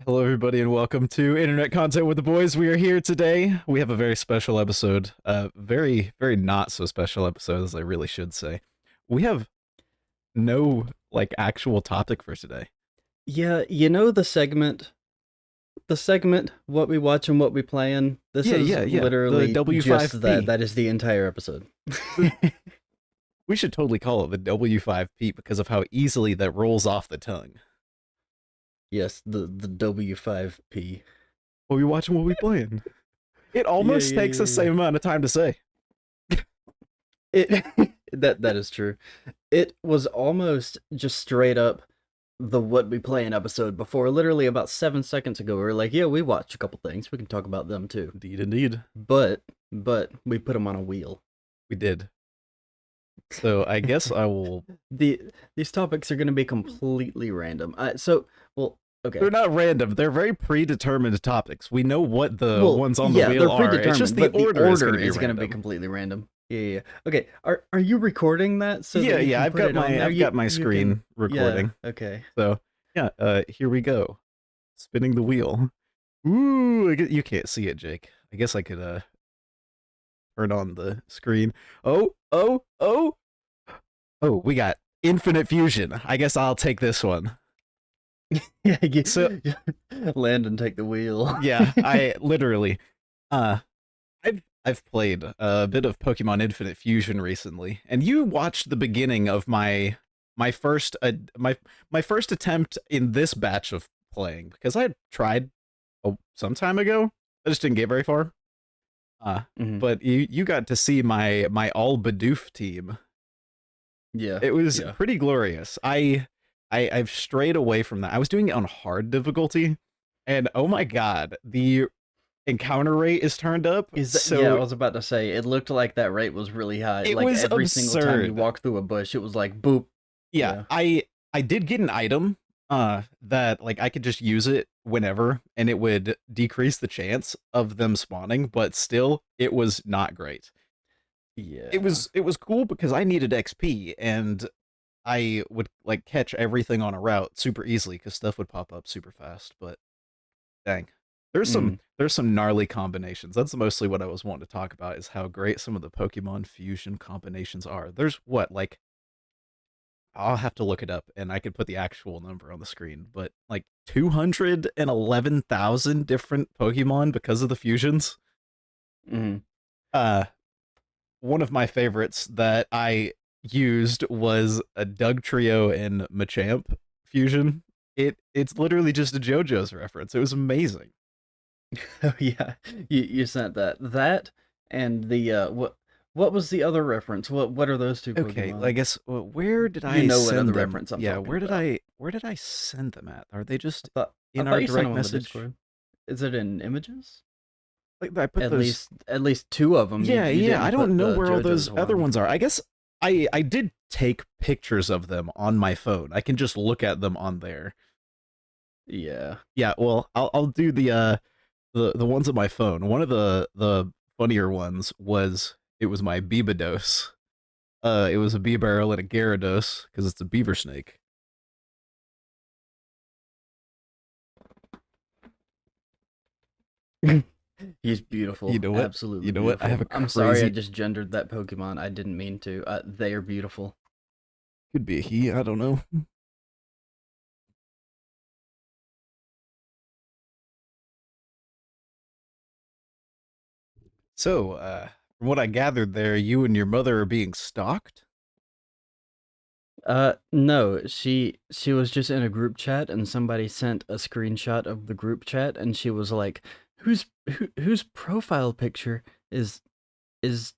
Hello, everybody, and welcome to Internet Content with the Boys. We are here today. We have a very special episode. Very not so special episode, as I really should say. We have no actual topic for today. Yeah, the segment, what we watch and what we playing. This Yeah, is yeah, yeah. literally The just W5P. that. That is the entire episode. We should totally call it the W5P because of how easily that rolls off the tongue. Yes, the W5P. What we watching, what we playing. It almost Yeah, takes the same amount of time to say. It that is true. It was almost just straight up the what we playing episode before. Literally about 7 seconds ago, we were like, yeah, we watched a couple things. We can talk about them too. Indeed, indeed. But we put them on a wheel. We did. So I guess I will. These topics are going to be completely random. Okay. They're not random. They're very predetermined topics. We know what the ones on the yeah, wheel they're are. It's just the order is going to be completely random. Yeah. Okay. Are you recording that? So Yeah. I've got my screen recording. Yeah, okay. So yeah. Here we go. Spinning the wheel. Ooh. You can't see it, Jake. I guess I could turn on the screen. Oh. We got infinite fusion. I guess I'll take this one. Yeah. So Landon, take the wheel. Yeah. I literally. I've played a bit of Pokemon Infinite Fusion recently, and you watched the beginning of my first attempt in this batch of playing because I had tried some time ago. I just didn't get very far. But you got to see my all Bidoof team. Yeah, it was pretty glorious. I've strayed away from that. I was doing it on hard difficulty, and oh my god, the encounter rate is turned up. Yeah, I was about to say, it looked like that rate was really high. It like was every absurd. single time you walk through a bush, it was like boop. Yeah. I did get an item that I could just use it whenever and it would decrease the chance of them spawning, but still it was not great. Yeah. It was cool because I needed XP and I would catch everything on a route super easily because stuff would pop up super fast, but dang. There's some gnarly combinations. That's mostly what I was wanting to talk about, is how great some of the Pokemon fusion combinations are. There's I'll have to look it up and I could put the actual number on the screen, but 211,000 different Pokemon because of the fusions. One of my favorites that I used was a Dugtrio and Machamp fusion. It's literally just a JoJo's reference. It was amazing. Oh yeah, you sent that and the what was the other reference? What are those two? Okay, Pokemon? I guess where did I send what them? reference I'm Yeah, talking where did about. I send them at? Are they just I in thought our you sent direct them on the message? Discord. Is it in images? I put those. At least two of them. Yeah, you I don't know where all JoJo's those other ones are. I guess I did take pictures of them on my phone. I can just look at them on there. Yeah. Yeah, well, I'll do the ones on my phone. One of the funnier ones was it was my Beabados. It was a Beabarrel and a Gyarados because it's a beaver snake. He's beautiful. You know what? Absolutely. You know what? I have a I'm sorry I crazy- just gendered that Pokemon. I didn't mean to. They are beautiful. Could be a he. I don't know. So, from what I gathered there, you and your mother are being stalked? No, she was just in a group chat and somebody sent a screenshot of the group chat and she was like, whose profile picture is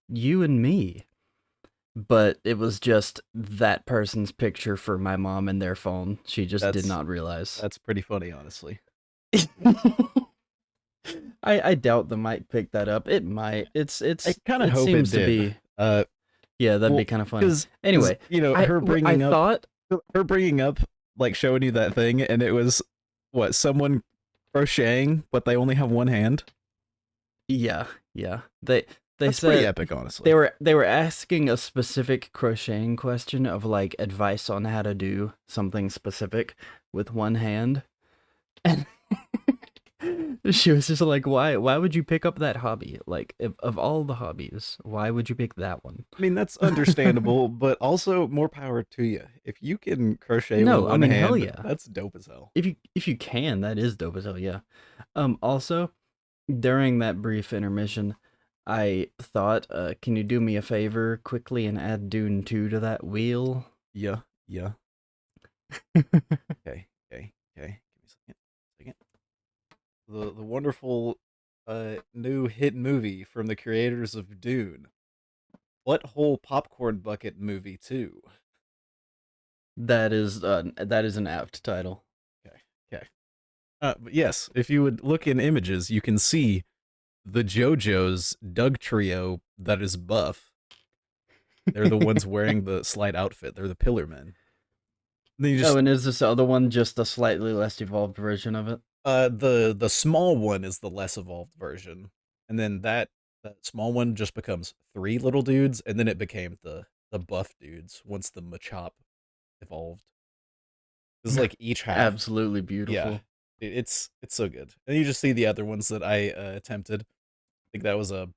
you and me? But it was just that person's picture for my mom and their phone. She just did not realize. That's pretty funny, honestly. I doubt the mic picked that up. It might. I kind of hope it did. Yeah, that'd be kind of funny. Anyway, her bringing up showing you that thing, and it was someone crocheting, but they only have one hand. Yeah. That's said pretty epic, honestly. They were asking a specific crocheting question of advice on how to do something specific with one hand, and She was just like, why would you pick up that hobby? Like, if, of all the hobbies, why would you pick that one? I mean, that's understandable, but also more power to you. If you can crochet with No, I one mean, hell hand, yeah. that's dope as hell. If you can, that is dope as hell, yeah. Also, during that brief intermission, I thought, can you do me a favor quickly and add Dune 2 to that wheel? Yeah, yeah. Okay, okay, okay. Give me a second. Second. The wonderful new hit movie from the creators of Dune. What whole popcorn bucket movie too? That is an apt title. Okay, okay. But yes, if you would look in images, you can see the JoJo's Doug trio that is buff. They're the ones wearing the slight outfit. They're the Pillar Men. Then you Oh, just and is this other one just a slightly less evolved version of it? the small one is the less evolved version, and then that small one just becomes three little dudes, and then it became the buff dudes once the Machop evolved. This is like each half. Absolutely Yeah, beautiful. it's so good. And you just see the other ones that I attempted. I think that was a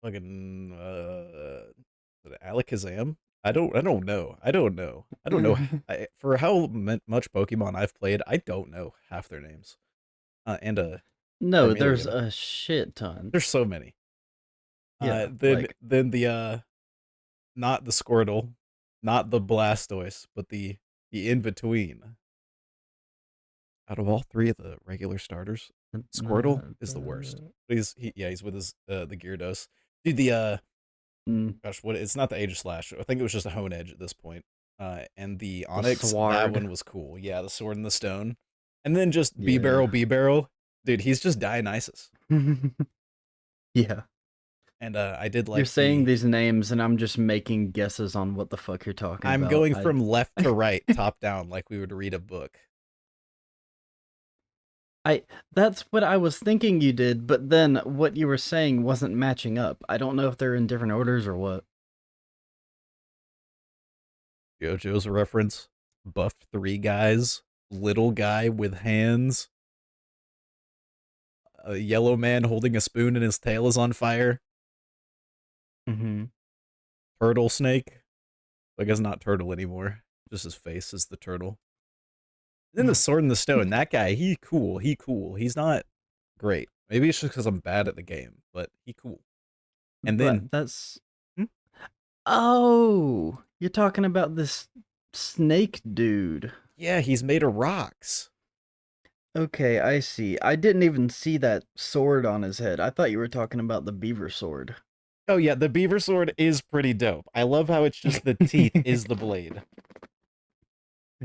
fucking Alakazam. I don't know. I don't know. For how much Pokemon I've played, I don't know half their names. And No, there's Charmeleon. a shit ton. There's so many. Yeah, Then like the not the Squirtle, not the Blastoise, but the in between. Out of all three of the regular starters, Squirtle is the worst. But he's with his the Gyarados. Dude, the mm, gosh, what it's not the Aegislash. I think it was just a Hone Edge at this point. And the the Onyx, that Sword. one was cool. Yeah, the Sword and the Stone. And then just Yeah. B Barrel. Dude, he's just Dionysus. Yeah. And I did You're like saying the these names and I'm just making guesses on what the fuck you're talking I'm about. going I from left to right, top down, like we would read a book. I that's what I was thinking you did, but then what you were saying wasn't matching up. I don't know if they're in different orders or what. JoJo's a reference. Buffed three guys, little guy with hands, a yellow man holding a spoon and his tail is on fire, Mhm. turtle snake. I guess not turtle anymore. Just his face is the turtle. Then the sword and the stone. That guy, he cool. He cool. He's not great. Maybe it's just because I'm bad at the game, but he cool. And then, That's hmm? Oh, you're talking about this snake dude. Yeah, he's made of rocks. Okay, I see. I didn't even see that sword on his head. I thought you were talking about the beaver sword. Oh yeah, the beaver sword is pretty dope. I love how it's just the teeth is the blade.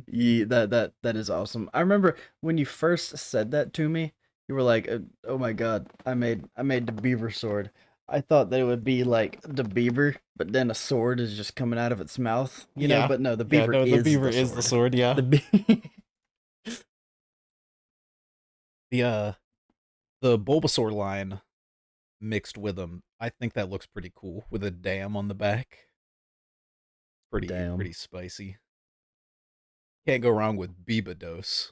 Yeah, that is awesome. I remember when you first said that to me, you were like, "Oh my god, I made the beaver sword." I thought that it would be like the beaver, but then a sword is just coming out of its mouth, you know. Yeah. But no, the Yeah, beaver no, the is beaver the is the sword. sword, yeah. The be- The the Bulbasaur line mixed with them. I think that looks pretty cool with a dam on the back. Damn. Pretty spicy. Can't go wrong with Bibados.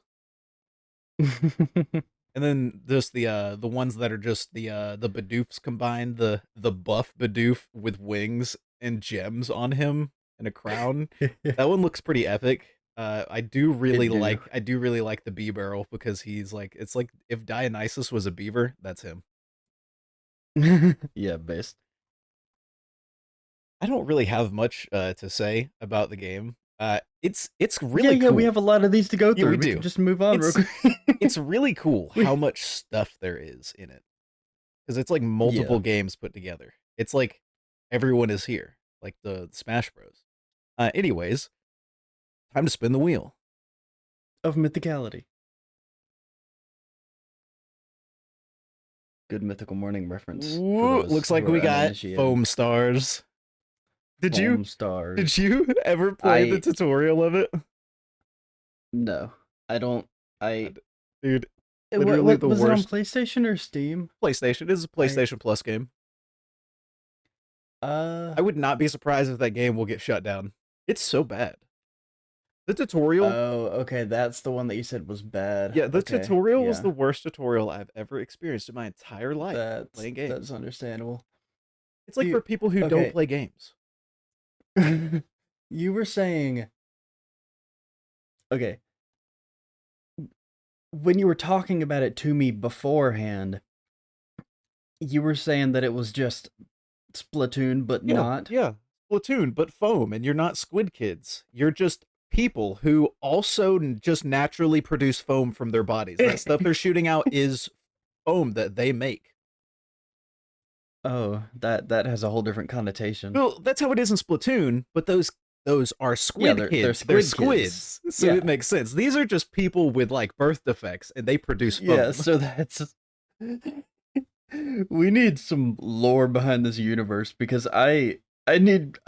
And then just the ones that are just the Bidoofs combined, the buff Bidoof with wings and gems on him and a crown. That one looks pretty epic. It do. I do really like the bee barrel because he's like it's like if Dionysus was a beaver, that's him. Yeah, based. I don't really have much to say about the game. It's Yeah, really yeah, we cool. have a lot of these to go Yeah, we through. We can do. just move on real It's quick. it's really cool how we, much stuff there is in it because it's like yeah, multiple games put together. It's like everyone is here, like the Smash Bros. Anyways, time to spin the wheel. of mythicality. Good mythical morning reference for Ooh, those looks who like are we got uninitiated. foam stars. Did you Foam stars. did you ever play the I tutorial of it? no, I don't. I God, dude, what literally what the was it on worst. PlayStation or Steam? PlayStation. It is a I PlayStation Plus game. uh I would not be surprised if that game will get shut down. It's so bad. The tutorial, Oh, okay, that's the one that you said was bad. yeah, the Okay, tutorial was yeah. the worst tutorial I've ever experienced in my entire life playing That's games. understandable. It's like for You people who don't okay. play games. You were saying, okay, when you were talking about it to me beforehand, you were saying that it was just Splatoon, but Yeah, not. yeah. Splatoon, but foam, and you're not squid kids. You're just people who also just naturally produce foam from their bodies. That stuff they're shooting out is foam that they make. Oh, that has a whole different connotation. Well, that's how it is in Splatoon, but those are Yeah, squid they're kids. They're squid kids. squids. So it Yeah. makes sense. These are just people with like birth defects and they produce Yeah, foam. so that's we need some lore behind this universe because I need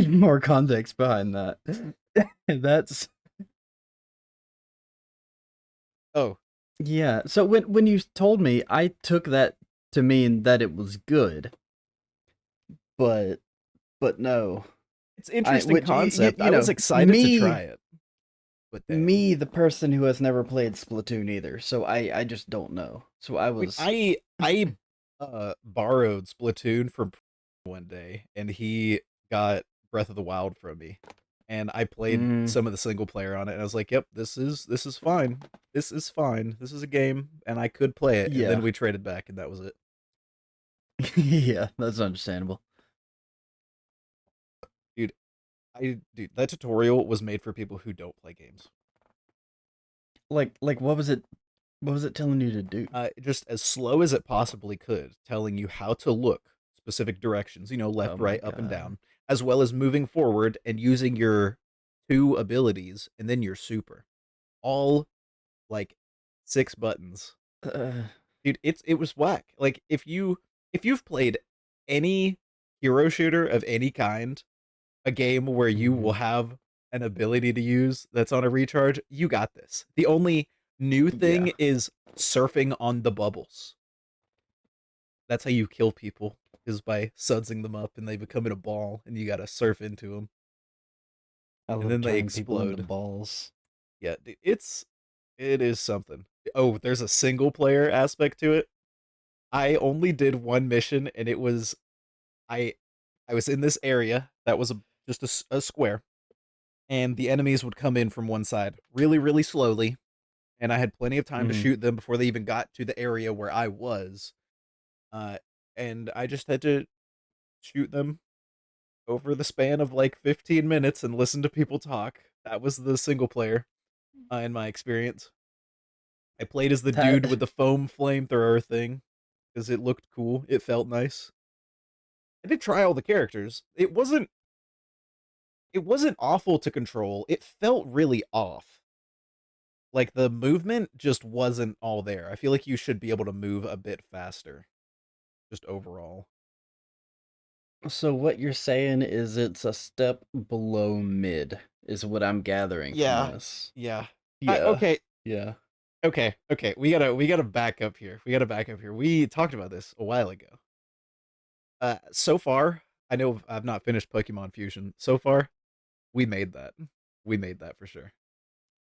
more context behind that. That's Oh, yeah. So when you told me, I took that to mean that it was good, but no. it's interesting concept. You I was know, excited to try it. But damn. the person who has never played Splatoon either, so I just don't know. So I I mean, was I borrowed Splatoon from one day, and he got Breath of the Wild from me, and I played mm, some of the single player on it, and I was like, "Yep, this is fine. This is fine. This is a game, and I could play it." And then yeah. we traded back, and that was it. Yeah, that's understandable. Dude, dude, that tutorial was made for people who don't play games. Like what was it telling you to do? Just as slow as it possibly could, telling you how to look specific directions, Oh left, my right, up, and god. down, as well as moving forward and using your two abilities and then your super. All like 6 buttons. Uh, Dude, it was whack. Like if you've played any hero shooter of any kind, a game where you will mhm. have an ability to use that's on a recharge, you got this. The only new Yeah. thing is surfing on the bubbles. That's how you kill people, is by sudsing them up and they become in a ball and you gotta surf into them I and love then they turning people into explode. balls. Yeah, it is something. Oh, there's a single player aspect to it. I only did one mission, and it was I I was in this area that was just a square, and the enemies would come in from one side really, really slowly, and I had plenty of time to Mm. shoot them before they even got to the area where I was. Uh, and I just had to shoot them over the span of like 15 minutes and listen to people talk. That was the single player, in my experience. I played as the dude That with the foam flamethrower thing because it looked cool. It felt nice. I did try all the characters. It wasn't awful to control. It felt really off. Like the movement just wasn't all there. I feel like you should be able to move a bit faster, just overall. so what you're saying is it's a step below mid is what I'm gathering from Yeah, this. yeah. Yeah. Okay, Yeah. okay. We gotta back up here. We gotta back up here. We talked about this a while ago. So far, I know I've not finished Pokemon Fusion. So far, we made that. We made that for sure.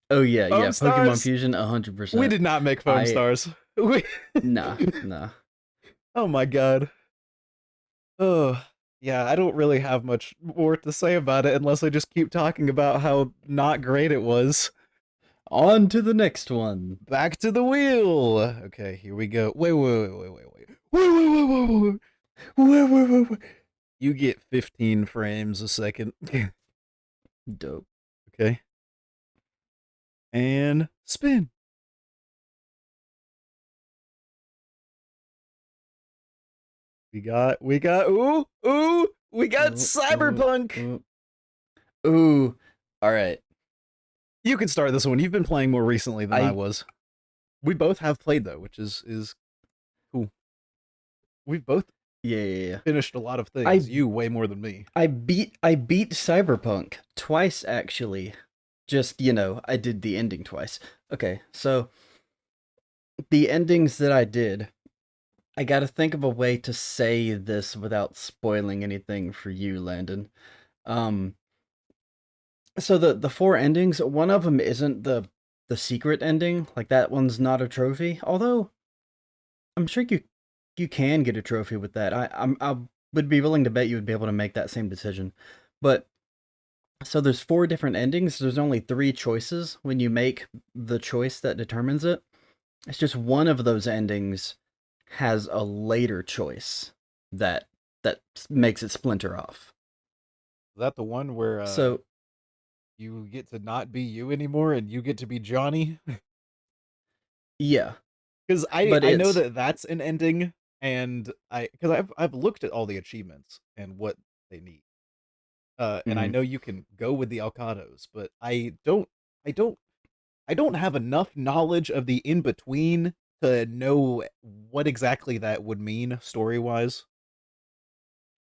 Oh yeah, yeah. Foam Pokemon stars. Fusion We 100%. did not make foam I stars. We. nah, nah. Oh my god. Oh, yeah, I don't really have much more to say about it unless I just keep talking about how not great it was. On to the next one. Back to the wheel. Okay, here we go. Wait. Wait. Wait. You get 15 frames a second. Dope. Okay. And spin. We got Ooh, ooh, Cyberpunk. ooh. Ooh. All right. You can start this one. You've been playing more recently than I I was. We both have played though, which is cool. We've both yeah. finished a lot of I things. You way more than me. I beat Cyberpunk twice actually. Just, I did the ending twice. Okay, so the endings that I did, I got to think of a way to say this without spoiling anything for you, Landon. Um So the four endings, one of them isn't the secret ending. Like that one's not a trophy. Although I'm sure you can get a trophy with that. I would be willing to bet you would be able to make that same decision. But so there's four different endings. There's only three choices when you make the choice that determines it. It's just one of those endings has a later choice that that makes it splinter off. Is that the one where So you get to not be you anymore and you get to be Johnny? yeah, Because but I know it's that that's an ending, and because I've looked at all the achievements and what they need, and I mhm. know you can go with the Alcados, but I don't I don't have enough knowledge of the in between to know what exactly that would mean story wise.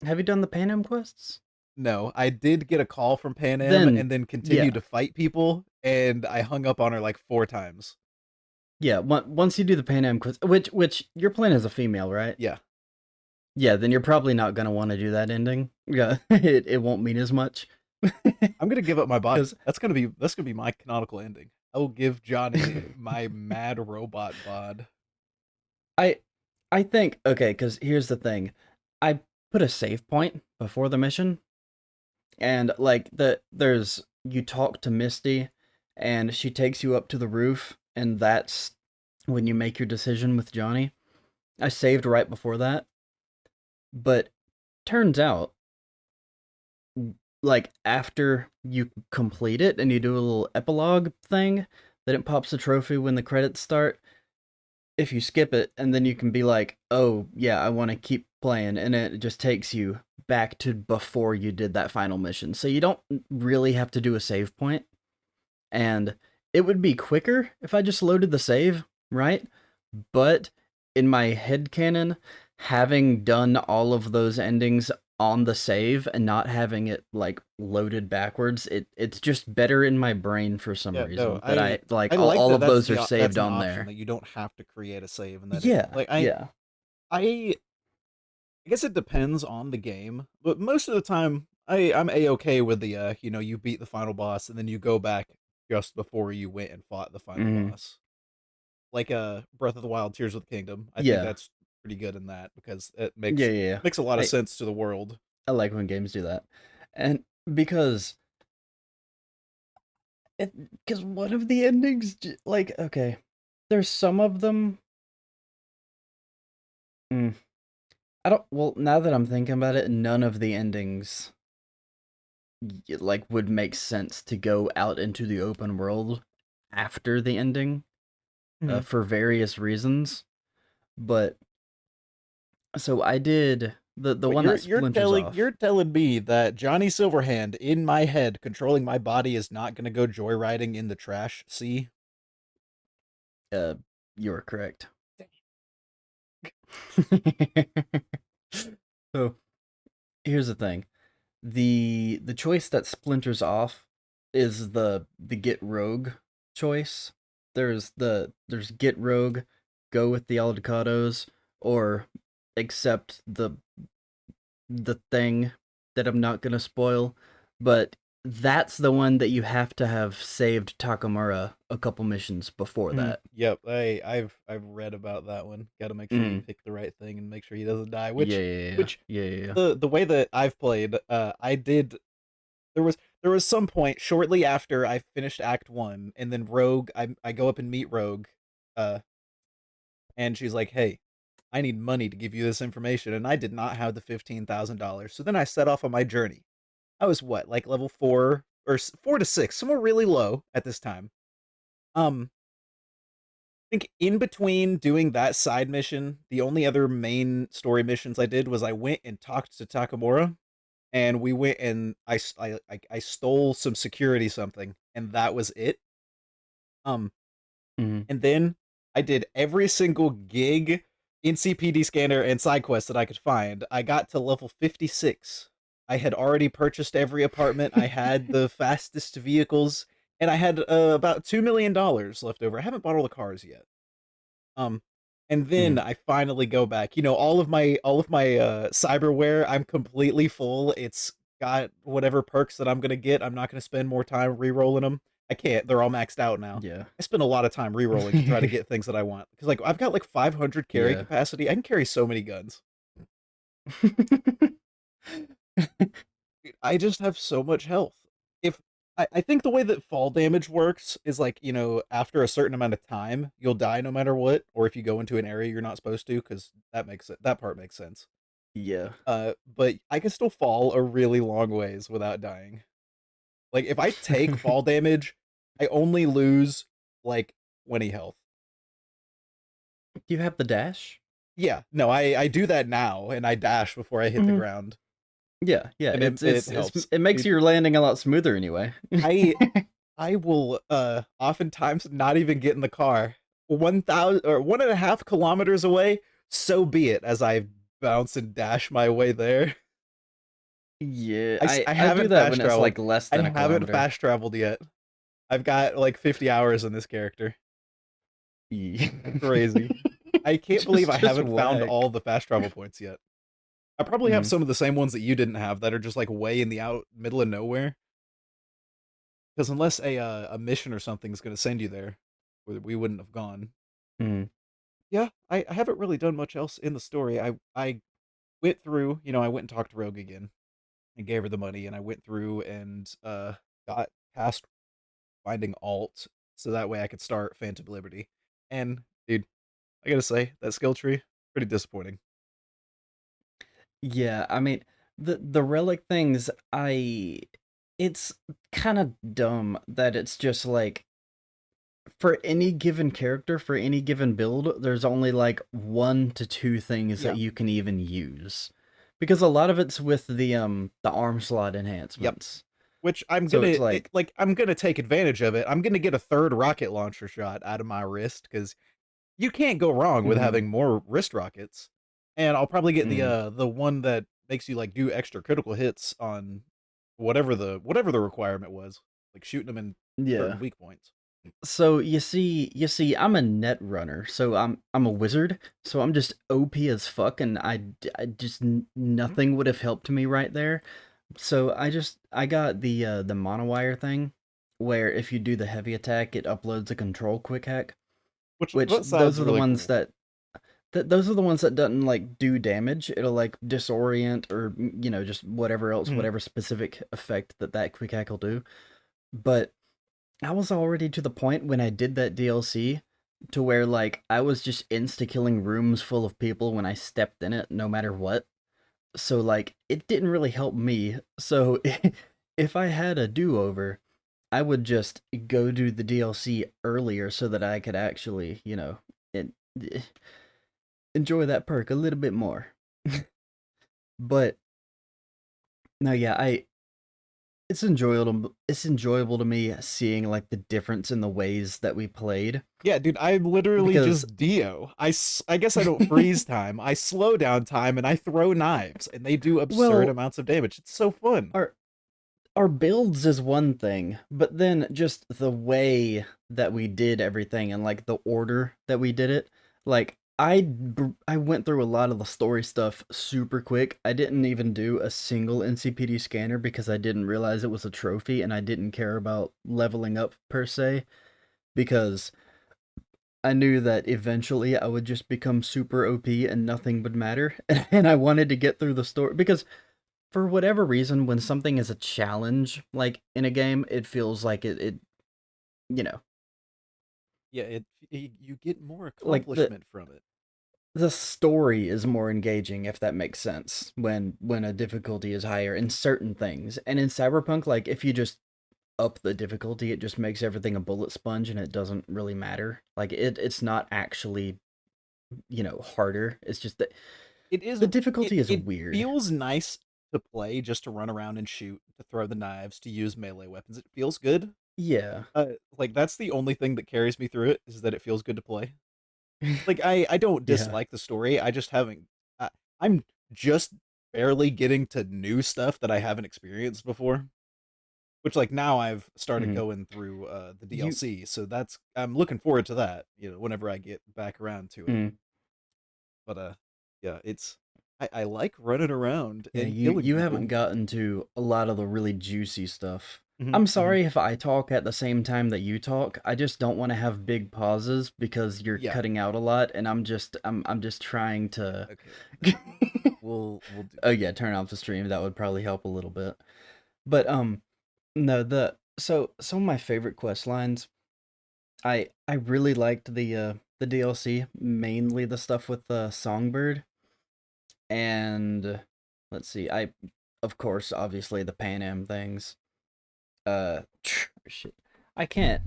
Have you done the Pan Am quests? No, I did get a call from Pan Am Then and then continued yeah, to fight people, and I hung up on her like 4 times. yeah. Once you do the Pan Am quest, which you're playing as a female, right? Yeah, Yeah, then you're probably not gonna want to do that ending. Yeah, it won't mean as much. I'm gonna give up my body. Because That's gonna be my canonical ending. I will give Johnny my mad robot bod. I I think okay, because here's the thing. I put a save point before the mission, and like there's you talk to Misty, and she takes you up to the roof, and that's when you make your decision with Johnny. I saved right before that, but turns out like after you complete it and you do a little epilogue thing, then it pops a trophy when the credits start. If you skip it, and then you can be like, oh yeah, I want to keep playing, and it just takes you back to before you did that final mission. So you don't really have to do a save point, and it would be quicker if I just loaded the save, right? But in my head canon, having done all of those endings on the save and not having it like loaded backwards, it's just better in my brain for some Yeah, no, reason that I I like like all that of those are that's saved an on option there. that you don't have to create a save and that it Yeah, like yeah. I I guess it depends on the game, but most of the time I'm a okay with the you beat the final boss and then you go back just before you went and fought the final Mhm. boss. Like Breath of the Wild Tears of the Kingdom. I think Yeah. that's pretty good in that because it Yeah, yeah, yeah. makes a lot of I sense to the world. I like when games do that. And because because one of the endings like okay, there's some of them mm, I don't well, now that I'm thinking about it, none of the endings like would make sense to go out into the open world after the ending Mhm. for various reasons. But so I did the But one that splinters you're off. telling me that Johnny Silverhand in my head controlling my body is not going to go joyriding in the trash sea? Uh, you're correct. So here's the thing: the choice that splinters off is the get rogue choice. There's get rogue, go with the Aldecados, or accept the thing that I'm not gonna spoil, but that's the one that you have to have saved Takamura a couple missions before Mhm. that. Yep, I've read about that one. Got to make sure you Mm. pick the right thing and make sure he doesn't die. Yeah, yeah, yeah, Which yeah, yeah, yeah. the way that I've played, I did there was some point shortly after I finished Act 1 and then Rogue I go up and meet Rogue uh and she's like, "Hey, I need money to give you this information." And I did not have the $15,000. So then I set off on my journey. I was what, like level 4 or 4 to 6, somewhere really low at this time. Um think in between doing that side mission, the only other main story missions I did was I went and talked to Takamura, and we went and I stole some security something, and that was it. Um, Mhm. and then I did every single gig, NCPD scanner, and side quest that I could find. I got to level 56. I had already purchased every apartment. I had the fastest vehicles, and I had about $2 million left over. I haven't bought all the cars yet. Um, and then Mhm. I finally go back. You know, all of my cyberware, I'm completely full. It's got whatever perks that I'm gonna get. I'm not gonna spend more time re-rolling them. I can't. They're all maxed out now. Yeah. I spend a lot of time re-rolling to try to get things that I want because like I've got like 500 carry Yeah. capacity. I can carry so many guns. I just have so much health. If I think the way that fall damage works is like, after a certain amount of time, you'll die no matter what, or if you go into an area you're not supposed to, because that part makes sense. Yeah. But I can still fall a really long ways without dying. Like if I take fall damage, I only lose like 20 health. Do you have the dash? Yeah, no, I do that now, and I dash before I hit the Mhm. ground, Yeah, yeah. and it helps. It makes your landing a lot smoother anyway. I I will oftentimes not even get in the car. 1,000 or 1.5 kilometers away, so be it, as I bounce and dash my way there. Yeah, I I do haven't that when fast it's traveled. like less I than a haven't kilometer. fast traveled yet. I've got like 50 hours in this character. Yeah. Crazy. I can't believe I Just haven't found whack. all the fast travel points yet. I probably have Mm, some of the same ones that you didn't have that are just like way in the out middle of nowhere. Because unless a mission or something is going to send you there, we wouldn't have gone. mm. Yeah, I haven't really done much else in the story. I went through, I went and talked to Rogue again and gave her the money, and I went through and got past finding alt so that way I could start Phantom Liberty. And dude, I gotta say that skill tree pretty disappointing. Yeah, I mean, the relic things, it's kind of dumb that it's just like for any given character, for any given build, there's only like 1 to 2 things Yeah. that you can even use. Because a lot of it's with the arm slot Yep. enhancements. Which So it's like, I'm gonna take advantage of it. I'm gonna get a third rocket launcher shot out of my wrist because you can't go wrong with mm, having more wrist rockets. And I'll probably get mm, the one that makes you like do extra critical hits on whatever the requirement was, like shooting them in yeah. certain weak points. So you see, I'm a net runner, so I'm a wizard, so I'm just OP as fuck, and I just nothing would have helped me right there. So I got the monowire thing, where if you do the heavy attack, it uploads a control quick hack, Which which that sounds really cool. those are the ones that doesn't like do damage. It'll like disorient or just whatever else, Mhm. whatever specific effect that quick hack will do. But I was already to the point when I did that DLC to where like I was just insta killing rooms full of people when I stepped in it no matter what. So like it didn't really help me. So if I had a do-over, I would just go do the DLC earlier so that I could actually, en- enjoy that perk a little bit more. But no, yeah, I it's enjoyable to me seeing like the difference in the ways that we played Yeah, dude, I literally because just Dio. I guess I don't freeze time. I slow down time and I throw knives and they do absurd well, amounts of damage. It's so fun. our our builds is one thing, but then just the way that we did everything and like the order that we did it, like I went through a lot of the story stuff super quick. I didn't even do a single NCPD scanner because I didn't realize it was a trophy and I didn't care about leveling up per se because I knew that eventually I would just become super OP and nothing would matter. And I wanted to get through the story because for whatever reason, when something is a challenge, like in a game, it feels like it you know, Yeah, you get more like accomplishment from it. the story is more engaging if that makes sense when a difficulty is higher in certain things. And in Cyberpunk, like if you just up the difficulty, it just makes everything a bullet sponge and it doesn't really matter. Like it's not actually, harder. It's just that It is the difficulty is it weird. feels nice to play just to run around and shoot, to throw the knives, to use melee weapons. It feels good. Yeah. Like that's the only thing that carries me through it is that it feels good to play. Like I don't Yeah. dislike the story. I just haven't. I, I'm just barely getting to new stuff that I haven't experienced before. Which like now I've started Mhm. going through the You DLC, so that's I'm looking forward to that. Whenever I get back around to it. mm. But yeah, it's I like running around Yeah, and killing you haven't people. gotten to a lot of the really juicy stuff. Hmm. I'm Hmm. sorry if I talk at the same time that you talk. I just don't want to have big pauses because you're Yeah. cutting out a lot, and I'm just trying to. Okay. We'll do Oh that. yeah, turn off the stream. That would probably help a little bit. But no, so some of my favorite quest lines. I really liked the DLC, mainly the stuff with the Songbird, and let's see, I of course obviously the Pan Am things. Shit, I can't.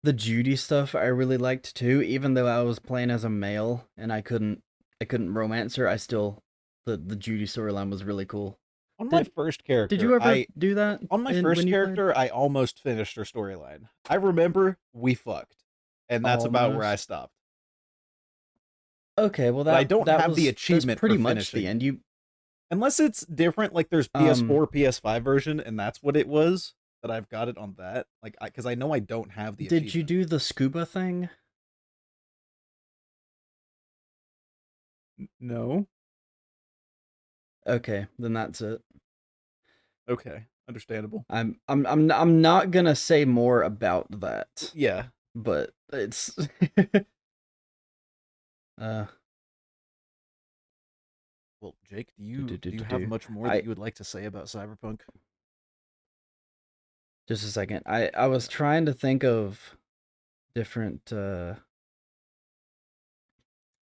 The Judy stuff I really liked too, even though I was playing as a male and I couldn't romance her. I still the Judy storyline was really cool. On my Did first did character, you ever do that on my in first when you played? character, I almost finished her storyline. I remember we fucked, and that's about where I Almost. stopped. Okay, well But I that don't that have the was that's achievement for pretty much the finishing end. it. You Unless it's different, like there's um PS4, PS5 version, and that's what it was, that I've got it on that. Like, because I know I don't have the did you achievement. do the scuba thing? No? Okay, then that's it. Okay. Understandable. I'm not gonna say more about that, Yeah. but it's uh Well, Jake, do do do you do do you do have do. much more that I you would like to say about Cyberpunk? just a second. I was Yeah. trying to think of different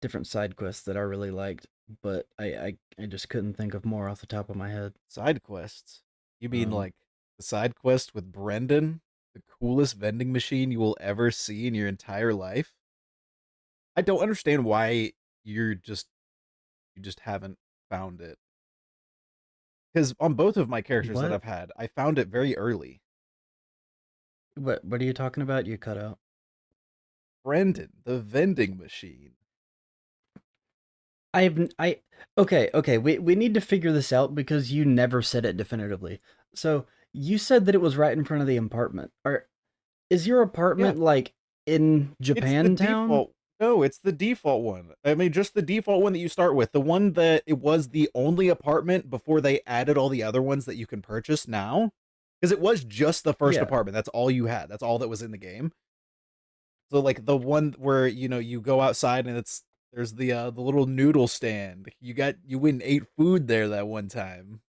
different side quests that I really liked, but I just couldn't think of more off the top of my head. Side quests. You mean Um like the side quest with Brendan, the coolest vending machine you will ever see in your entire life? I don't understand why you're just you just haven't found it. Because on both of my characters that what? I've had, I found it very early. What are you talking about? You cut out. Brendan, the vending machine. I okay, we need to figure this out because you never said it definitively. So, you said that it was right in front of the apartment. Is your Yeah, apartment like in it's the Japantown? default. No, it's the default one. I mean, just the default one that you start with. The one that it was the only apartment before they added all the other ones that you can purchase now. Because it was just the first Yeah. apartment. That's all you had. That's all that was in the game. So like the one where you go outside and there's the little noodle stand. You went and ate food there that one time.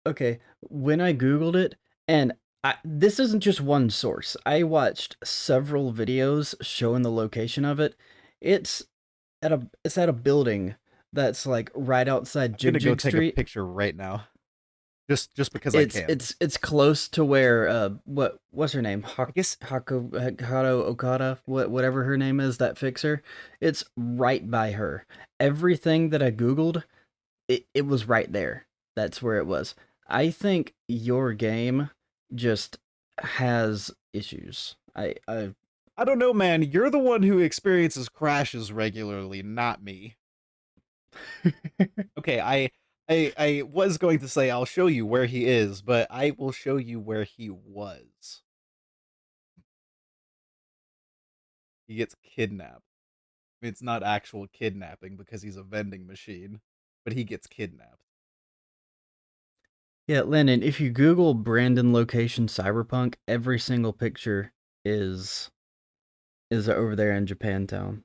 Okay, when I googled it, and this isn't just one source. I watched several videos showing the location of it. It's it's at a building that's like right outside I'm Jig gonna go Jig take a Street. picture right now, just because I It's can. it's it's close to where what's her name? I guess Hakato Okada, whatever her name is, that fixer. It's right by her. Everything that I googled, it was right there. That's where it was. I think your game just has issues. I don't know, man. You're the one who experiences crashes regularly, not me. Okay, I was going to say I'll show you where he is, but I will show you where he was. He gets kidnapped. I mean, it's not actual kidnapping because he's a vending machine, but he gets kidnapped. Yeah, Landon, if you Google Brandon location Cyberpunk, every single picture is is over there in Japantown.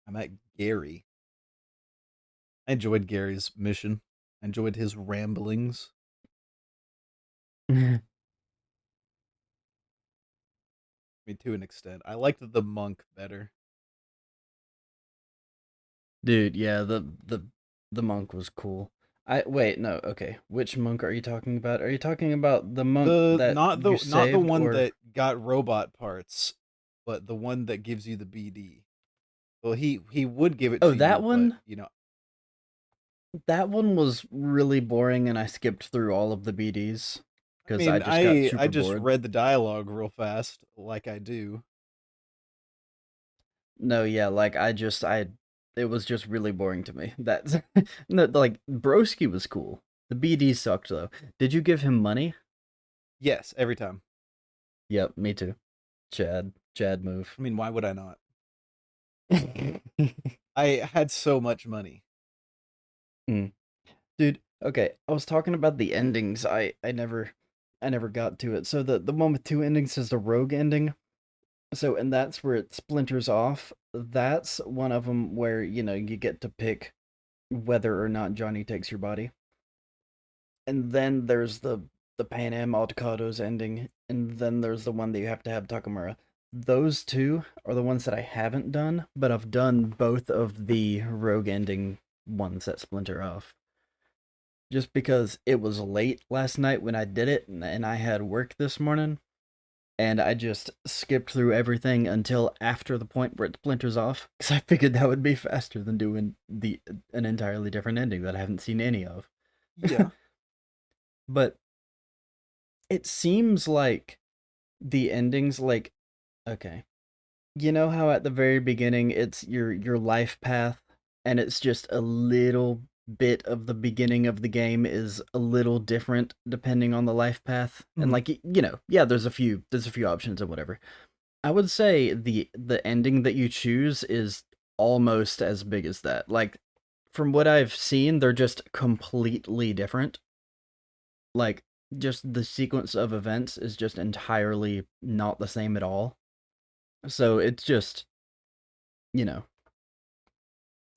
I'm at Gary. I enjoyed Gary's mission. I enjoyed his ramblings. I mean, to an extent. I liked the monk better. Dude, yeah, the monk was cool. I wait, no, okay. Which monk are you talking about? Are you talking about the monk The that you not the saved one or that got robot parts, but the one that gives you the BD. Well, he would give it Oh, to that you, but one? you know, That one was really boring and I skipped through all of the BDs I cuz I mean, just got I super just bored. read the dialogue real fast, like I do. No, yeah, like I it was just really boring to me. That's no, like Broski was cool. The BD sucked though. Did you give him money? Yes, every time. Yep, me too. Chad move. I mean, why would I not? I had so much money. Mm. Dude, okay, I was talking about the endings. I never got to it. So the one with two endings is the rogue ending. So and that's where it splinters off. That's one of them where, you get to pick whether or not Johnny takes your body. And then there's the Pan Am Autocados ending, and then there's the one that you have to have Takamura. Those two are the ones that I haven't done, but I've done both of the rogue ending ones that splinter off. Just because it was late last night when I did it, and I had work this morning, and I just skipped through everything until after the point where it splinters off, because I figured that would be faster than doing an entirely different ending that I haven't seen any of. Yeah. But it seems like the endings, like, okay, you know how at the very beginning it's your life path, and it's just a little bit of the beginning of the game is a little different depending on the life path, and Mhm. like, yeah, there's a few options and whatever. I would say the ending that you choose is almost as big as that. Like, from what I've seen, they're just completely different. Like, just the sequence of events is just entirely not the same at all. So it's just, you know,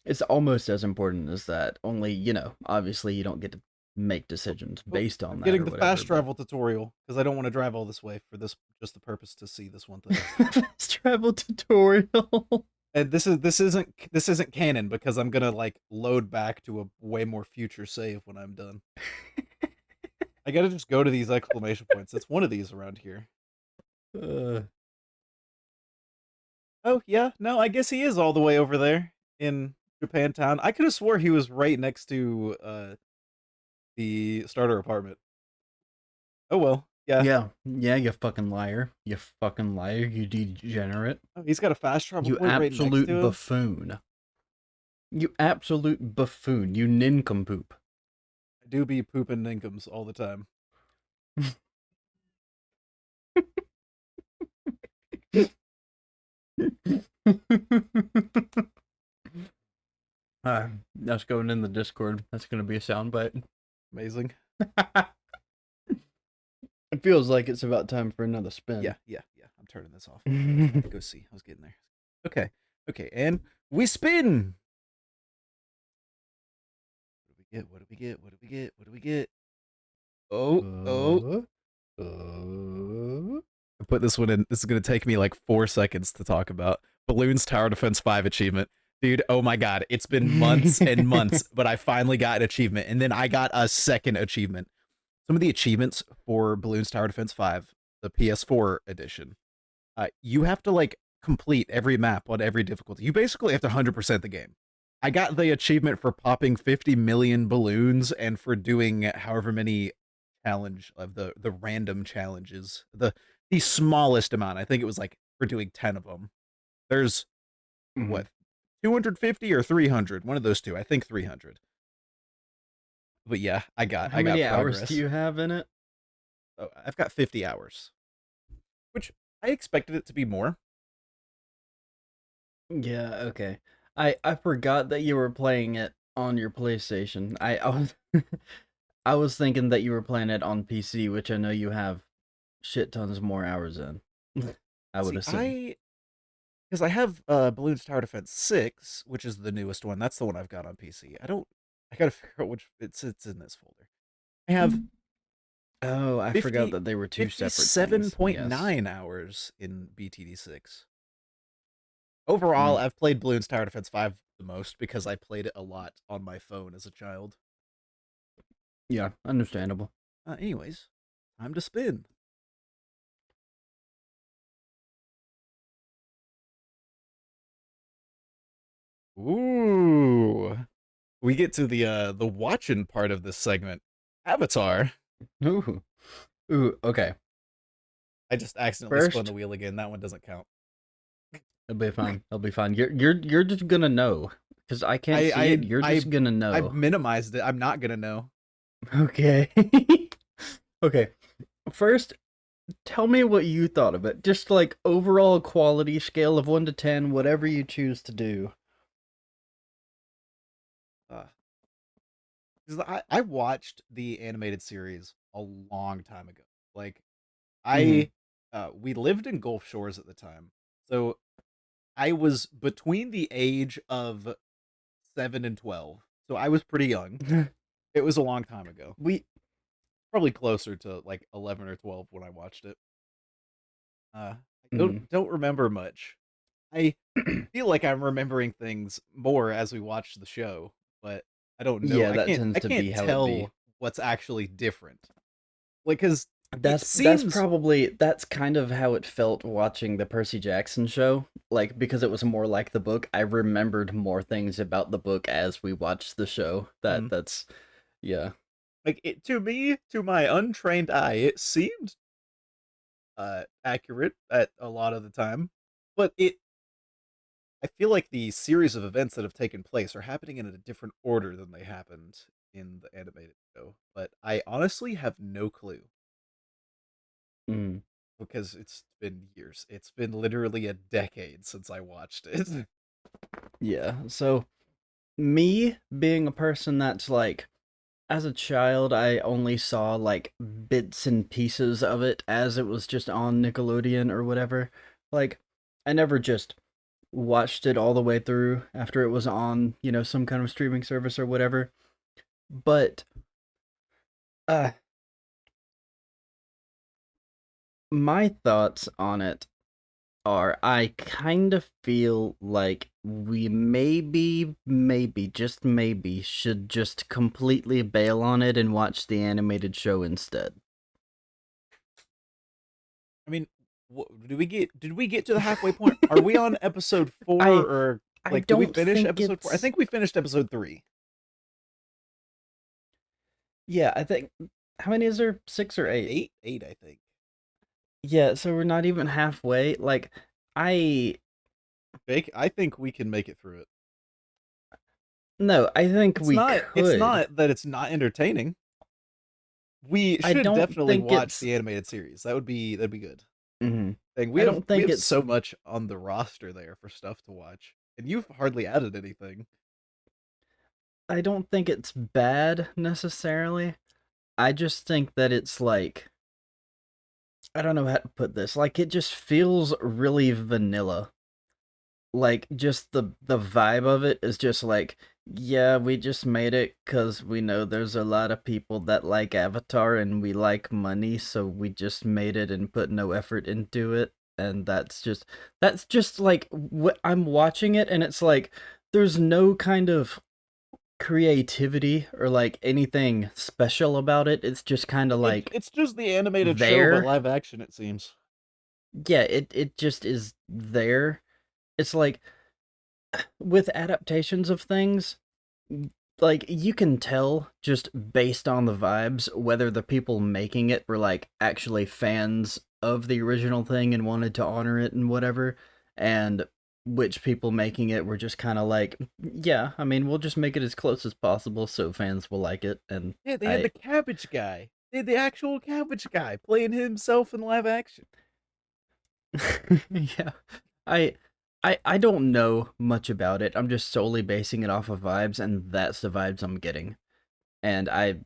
it's almost as important as that. Only, obviously you don't get to make decisions Oh, based on I'm that getting or the whatever. fast travel tutorial because I don't want to drive all this way for this just the purpose to see this one thing. Fast travel tutorial. And this isn't canon because I'm gonna like load back to a way more future save when I'm done. I gotta just go to these exclamation points. It's one of these around here. uh, Oh yeah, no, I guess he is all the way over there in Japantown. I could have swore he was right next to the starter apartment. Oh well, yeah. yeah, you fucking liar. You fucking liar, you degenerate. Oh, he's got a fast travel You point right next to absolute him. buffoon. You absolute buffoon. You nincompoop. I do be pooping nincoms all the time. That's going in the Discord. That's going to be a soundbite. Amazing. It feels like it's about time for another spin. Yeah. I'm turning this off. Go see. I was getting there. Okay, and we spin. What do we get? What do we get? What do we get? Oh. I put this one in. This is going to take me like 4 seconds to talk about. Balloons Tower Defense 5 achievement. Dude, oh my god. It's been months and months, but I finally got an achievement. And then I got a second achievement. Some of the achievements for Balloons Tower Defense 5, the PS4 edition, you have to like complete every map on every difficulty. You basically have to 100% the game. I got the achievement for popping 50 million balloons and for doing however many challenge of the random challenges. The smallest amount. I think it was like for doing 10 of them. There's what, 250 or 300, one of those two. I think 300. But yeah, I got How I got many hours progress. do you have in it? Oh, I've got 50 hours, which I expected it to be more. Yeah, okay. I forgot that you were playing it on your PlayStation. I was I was thinking that you were playing it on PC, which I know you have shit tons more hours in. I would See, assume. because I have Balloons Tower Defense 6, which is the newest one. That's the one I've got on PC. I gotta figure out which it's in this folder. I have Oh, I forgot 50 that they were two separate things. Yes. 57.9 hours in BTD6. Overall, I've played Balloons Tower Defense 5 the most because I played it a lot on my phone as a child. Yeah, understandable. Anyways, time to spin. Ooh. We get to the watching part of this segment. Avatar. Ooh. Ooh, okay. I just accidentally spun First, the wheel again. That one doesn't count. it'll be fine. It'll be fine. You're just gonna know. Because I can't see it, you're just gonna I've know. minimized it. I'm not gonna know. Okay. Okay. First, tell me what you thought of it. Just like overall quality scale of 1 to 10, whatever you choose to do. 'Cause I watched the animated series a long time ago. Like Mhm. I we lived in Gulf Shores at the time. So I was between the age of 7 and 12. So I was pretty young. It was a long time ago. we Probably closer to like 11 or 12 when I watched it. I mm. don't remember much. I feel like I'm remembering things more as we watch the show, but I don't know. Yeah, that I tends to can't be how it be. tell what's actually different. Like cuz it That's seems probably that's kind of how it felt watching the Percy Jackson show. Like because it was more like the book, I remembered more things about the book as we watched the show. mm, That's yeah. like it to me, to my untrained eye, it seemed accurate at a lot of the time, but it I feel like the series of events that have taken place are happening in a different order than they happened in the animated show. But I honestly have no clue Mm. because it's been years. It's been literally a decade since I watched it. Yeah. So me being a person that's like as a child I only saw like bits and pieces of it as it was just on Nickelodeon or whatever. Like I never just watched it all the way through after it was on, some kind of streaming service or whatever. But uh my thoughts on it are I kind of feel like we maybe, just maybe, should just completely bail on it and watch the animated show instead. I mean, did we get to the halfway point? Are we on episode 4 I or I like did we don't finish think episode 4? I it's think we finished episode 3. yeah, I think how many is there? 6 or 8? 8 I think. Yeah, so we're not even halfway. Like I Jake, I think we can make it through it. no, I think we It's could. not that it's not entertaining. We I should don't definitely think watch it's the animated series. That'd be good. mhm. Thing I don't we think have it's so much on the roster there for stuff to watch, and you've hardly added anything. I don't think it's bad necessarily. I just think that it's like I don't know how to put this. Like it just feels really vanilla. Like just the vibe of it is just like yeah, we just made it cuz we know there's a lot of people that like Avatar and we like money, so we just made it and put no effort into it. And that's just like what I'm watching it and it's like there's no kind of creativity or like anything special about it. It's just kind of like It's just the animated show, but there. live action. It seems. Yeah, it just is there. It's like with adaptations of things, like you can tell just based on the vibes whether the people making it were like actually fans of the original thing and wanted to honor it and whatever, and which people making it were just kind of like, yeah, I mean, we'll just make it as close as possible so fans will like it. And Yeah, they had I the cabbage guy. They had the actual cabbage guy playing himself in live action. yeah. I I don't know much about it. I'm just solely basing it off of vibes and that's the vibes I'm getting. And I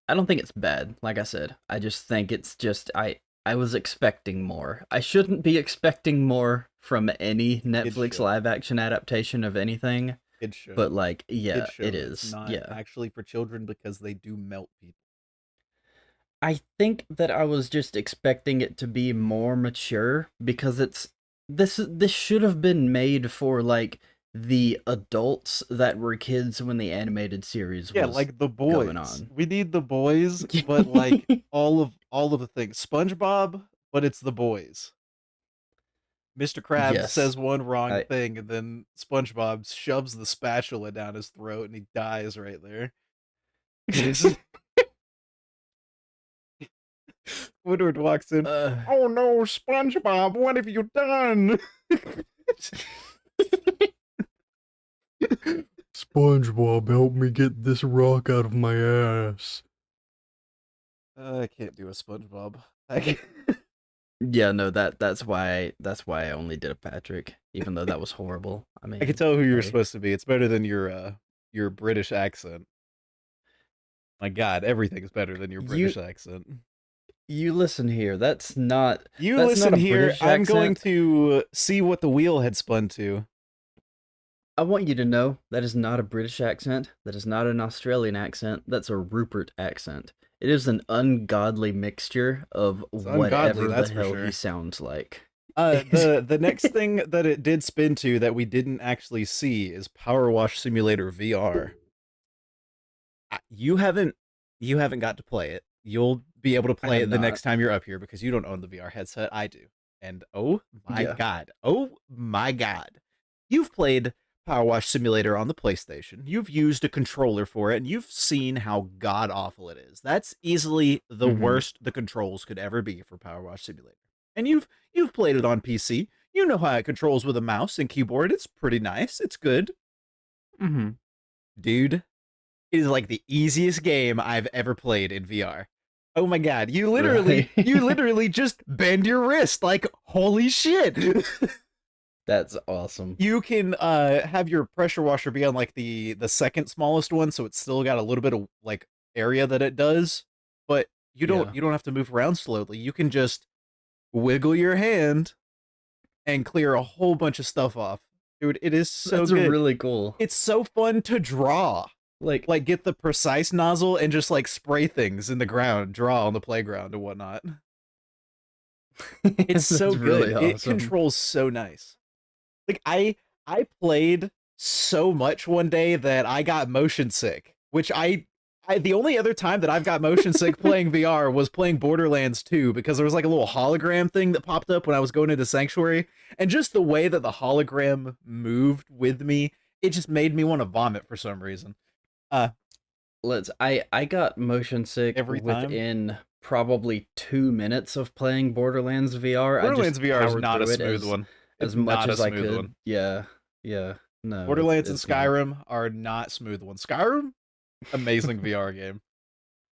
don't think it's bad, like I said. I just think it's just I was expecting more. I shouldn't be expecting more from any Kid Netflix show. live action adaptation of anything, Kid show. but like Kid yeah, it show that's is. not Yeah. actually for children because they do melt people. I think that I was just expecting it to be more mature because this should have been made for like the adults that were kids when the animated series Yeah, was like the going boys. on. We need the boys, but like all of the things. SpongeBob, but it's the boys. Mr. Krabs Yes. says one wrong I thing, and then SpongeBob shoves the spatula down his throat, and he dies right there. And he's Woodward walks in. uh Oh no, SpongeBob! What have you done? SpongeBob, help me get this rock out of my ass. I can't do a SpongeBob. Yeah, no, that's why I only did a Patrick, even though that was horrible. I I can mean, tell who you're hey. supposed to be. It's better than your your British accent. My God, everything's better than your You British accent. you listen here. You That's not listen a here. British I'm going accent. to see what the wheel had spun to. I want you to know that is not a British accent. That is not an Australian accent. That's a Rupert accent. It is an ungodly mixture of It's ungodly, whatever the that's for hell he sure. sounds like. The next thing that it did spin to that we didn't actually see is Power Wash Simulator VR. You haven't got to play it. You'll be able to I play have it the not. next time you're up here because you don't own the VR headset. I do. And Yeah. oh my God, you've played Power Wash Simulator on the PlayStation. You've used a controller for it, and you've seen how god awful it is. That's easily the Mm-hmm. worst the controls could ever be for Power Wash Simulator. And you've played it on PC. You know how it controls with a mouse and keyboard. It's pretty nice. It's good, Mm-hmm. dude. It is like the easiest game I've ever played in VR. Oh my God, Really? you literally just bend your wrist. Like, holy shit. That's awesome. You can have your pressure washer be on like the second smallest one, so it's still got a little bit of like area that it does, but Yeah. you don't have to move around slowly. You can just wiggle your hand and clear a whole bunch of stuff off. Dude, it is so That's good. really cool. It's so fun to draw. Like, Like get the precise nozzle and just like spray things in the ground, draw on the playground and whatnot. It's so that's good. really It awesome. controls so nice. Like I played so much one day that I got motion sick, which I the only other time that I've got motion sick playing VR was playing Borderlands 2 because there was like a little hologram thing that popped up when I was going into Sanctuary, and just the way that the hologram moved with me, it just made me want to vomit for some reason. Uh I got motion sick every time. within probably 2 minutes of playing Borderlands VR. I Borderlands just VR is powered not a through it smooth one. It's as much not a as I smooth one. could. Yeah. Yeah. No, Borderlands and it's not. Skyrim are not smooth ones. Skyrim, amazing VR game.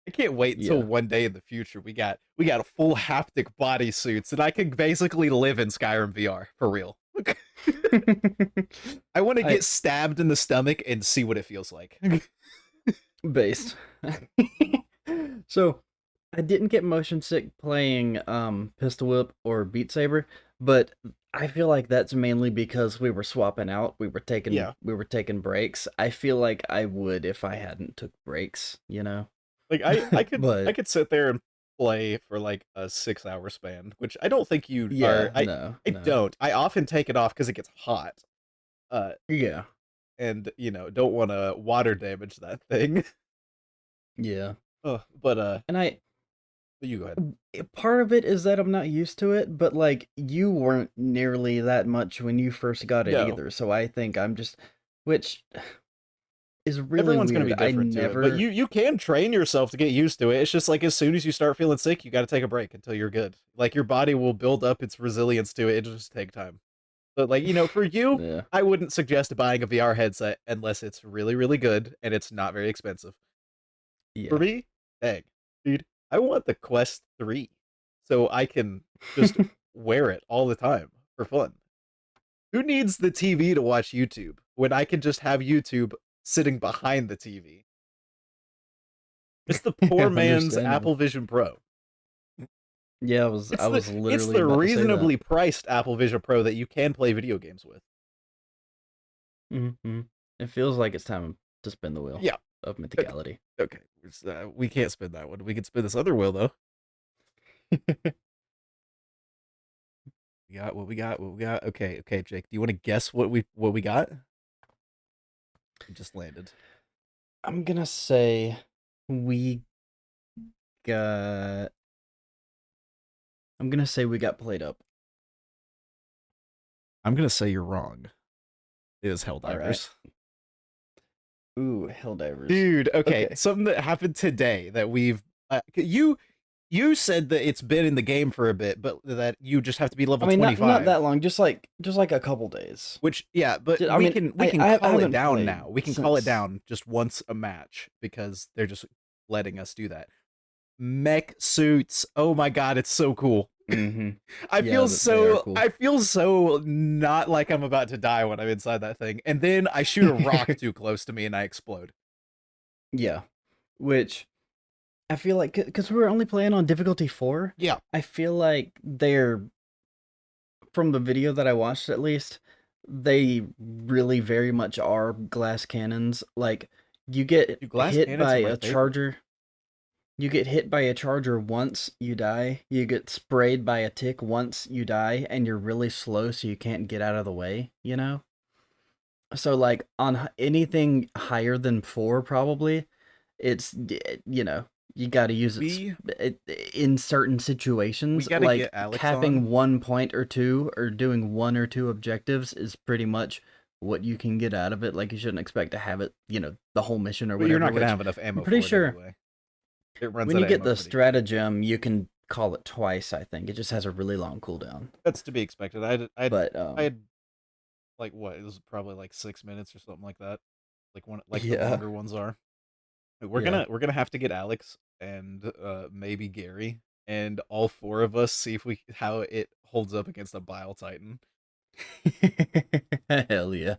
I can't wait until Yeah. one day in the future we got full haptic bodysuits and I can basically live in Skyrim VR for real. I want to I get stabbed in the stomach and see what it feels like. based. So I didn't get motion sick playing Pistol Whip or Beat Saber, but I feel like that's mainly because we were swapping out. Yeah. We were taking breaks. I feel like I would if I hadn't took breaks, you know. Like I But could sit there and play for like a 6 hour span, which I don't think you are. yeah, no, I no. don't. I often take it off because it gets hot. Uh Yeah. and don't want to water damage that thing. Yeah. But And you go ahead. part of it is that I'm not used to it, but like you weren't nearly that much when you first got it No, either. So I think I'm just which is really everyone's gonna be weird. I different to it, but never you can train yourself to get used to it. It's just like as soon as you start feeling sick, you got to take a break until you're good. Like your body will build up its resilience to it. It'll just take time. But like for you, yeah. I wouldn't suggest buying a VR headset unless it's really really good and it's not very expensive. For Yeah. me, dang, dude, I want the Quest 3 so I can just wear it all the time for fun. Who needs the TV to watch YouTube when I can just have YouTube sitting behind the TV? It's the poor man's Understandable. Apple Vision Pro. Yeah, It's I was it's literally the about to say that. reasonably priced Apple Vision Pro that you can play video games with. Hmm. It feels like it's time to spin the wheel Yeah. of Okay. mythicality. Okay. We can't spin that one. We can spin this other wheel though. We got what we got. What we got. Okay. Okay, Jake. Do you want to guess what we got? It just landed. I'm gonna say we got. I'm gonna say we got played up. I'm gonna say you're wrong. It is All right. Helldivers. Ooh, Helldivers. Dude, okay, Okay. something that happened today that we've you said that it's been in the game for a bit, but that you just have to be I level mean, not that 25. long. Just like a couple days. Which yeah, but I mean, we can I call it haven't down played now. We can call it since. down just once a match because they're just letting us do that. Mech suits. Oh my god, it's so cool. Mm-hmm. I Yeah, feel they are so cool. I feel so not like I'm about to die when I'm inside that thing. And then I shoot a rock too close to me and I explode. Yeah, which I feel like because we were only playing on difficulty 4, Yeah. I feel like they're from the video that I watched at least, they really very much are glass cannons. Like you get Dude, glass hit cannons by are my a favorite. charger. You get hit by a charger once, you die. You get sprayed by a tick once, you die, and you're really slow so you can't get out of the way, you know? So like on anything higher than 4 probably, it's you know, you got to use We it in certain we situations, gotta like get Alex on. capping 1 point or two or doing 1 or 2 objectives is pretty much what you can get out of it. Like you shouldn't expect to have it, the whole mission or But you're whatever, not gonna which have enough I'm ammo pretty for it sure anyway. It runs when out you of get ammo the pretty quick. stratagem, you can call it twice, I think. It just has a really long cooldown. That's to be expected. But I had like what? It was probably like 6 minutes or something like that. Like the yeah, longer ones are. yeah. We're gonna have to get Alex and maybe Gary and all four of us see if we how it holds up against a Bile Titan. Hell yeah.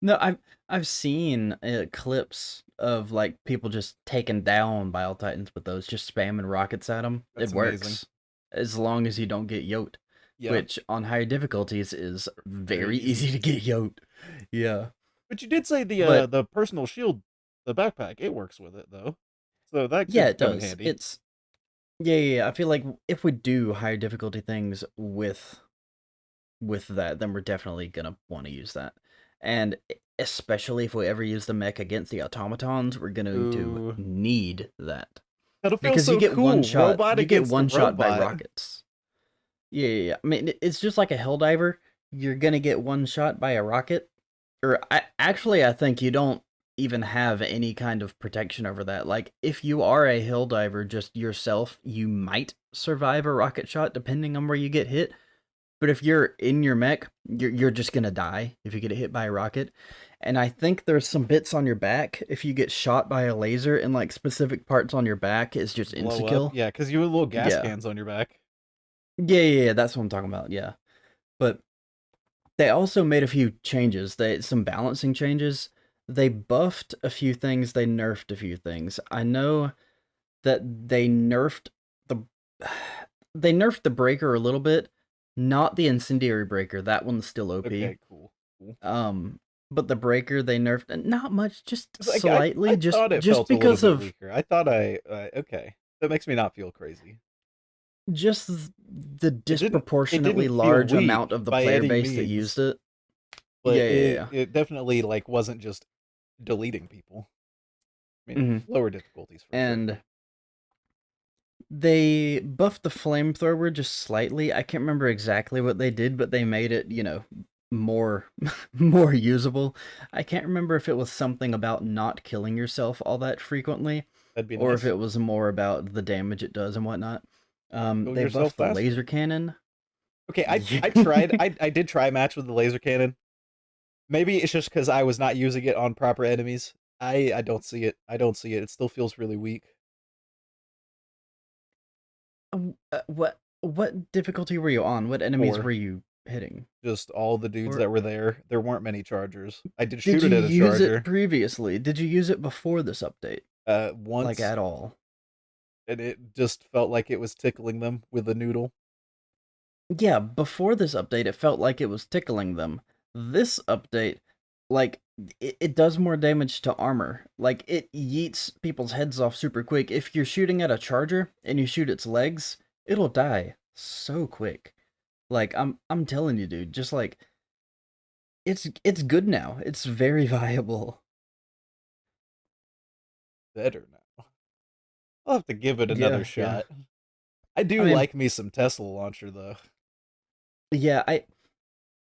No, I've seen clips of like people just taking down Bile Titans with those, just spamming rockets at them. It That's amazing. works as long as you don't get yoked, Yeah, which on higher difficulties is very very easy. easy to get yoked. Yeah, But you did say but the personal shield, the backpack, it works with it though, so that yeah, could it come in does. handy. Yeah. I feel like if we do higher difficulty things with that, then we're definitely gonna want to use that. And especially if we ever use the mech against the automatons, we're going to Ooh, need that. that'll feel Because you so get one cool. shot, Robot you get against the one shot by robot. rockets. Yeah. I mean, it's just like a Helldiver. You're gonna get one shot by a rocket. I think you don't even have any kind of protection over that. Like, if you are a Helldiver just yourself, you might survive a rocket shot depending on where you get hit. But if you're in your mech, you're just gonna die if you get hit by a rocket. And I think there's some bits on your back. If you get shot by a laser in like specific parts on your back, it's just Blow insta up. kill. Yeah, because you have little gas Yeah. cans on your back. Yeah, that's what I'm talking about. Yeah. But they also made a few changes. Some balancing changes. They buffed a few things, they nerfed a few things. I know that the they nerfed the breaker a little bit, not the incendiary breaker. That one's still OP. Okay, cool. But the breaker they nerfed not much, just 'Cause, like, I slightly, just thought it just felt a little because bit of weaker. I thought okay, that makes me not feel crazy. just the It disproportionately didn't feel large weak amount of the by player any base that means, used it. but Yeah. it definitely like wasn't just deleting people. I mean, Hmm. lower difficulties for sure. And they buffed the flamethrower just slightly. I can't remember exactly what they did, but they made it, more more usable. I can't remember if it was something about not killing yourself all that frequently, That'd be or if nice. it was more about the damage it does and whatnot. Kill They yourself buffed the faster. laser cannon. Okay, Yeah. I tried. I did try a match with the laser cannon. Maybe it's just because I was not using it on proper enemies. I don't see it. I don't see it. It still feels really weak. What difficulty were you on? What enemies were Or you hitting? just all the dudes Or that were there. There weren't many chargers. I did did shoot you it at a use it charger. previously? Did you use it before this update? Like Once, at all? and it just felt like it was tickling them with a noodle. Yeah, before this update, it felt like it was tickling them. This update, like, it does more damage to armor. Like, it yeets people's heads off super quick. If you're shooting at a charger and you shoot its legs, it'll die so quick. Like, I'm telling you, dude, just like, it's good now. It's very viable. Better now. I'll have to give it another Yeah. shot. I I do mean, like me some Tesla launcher though. yeah,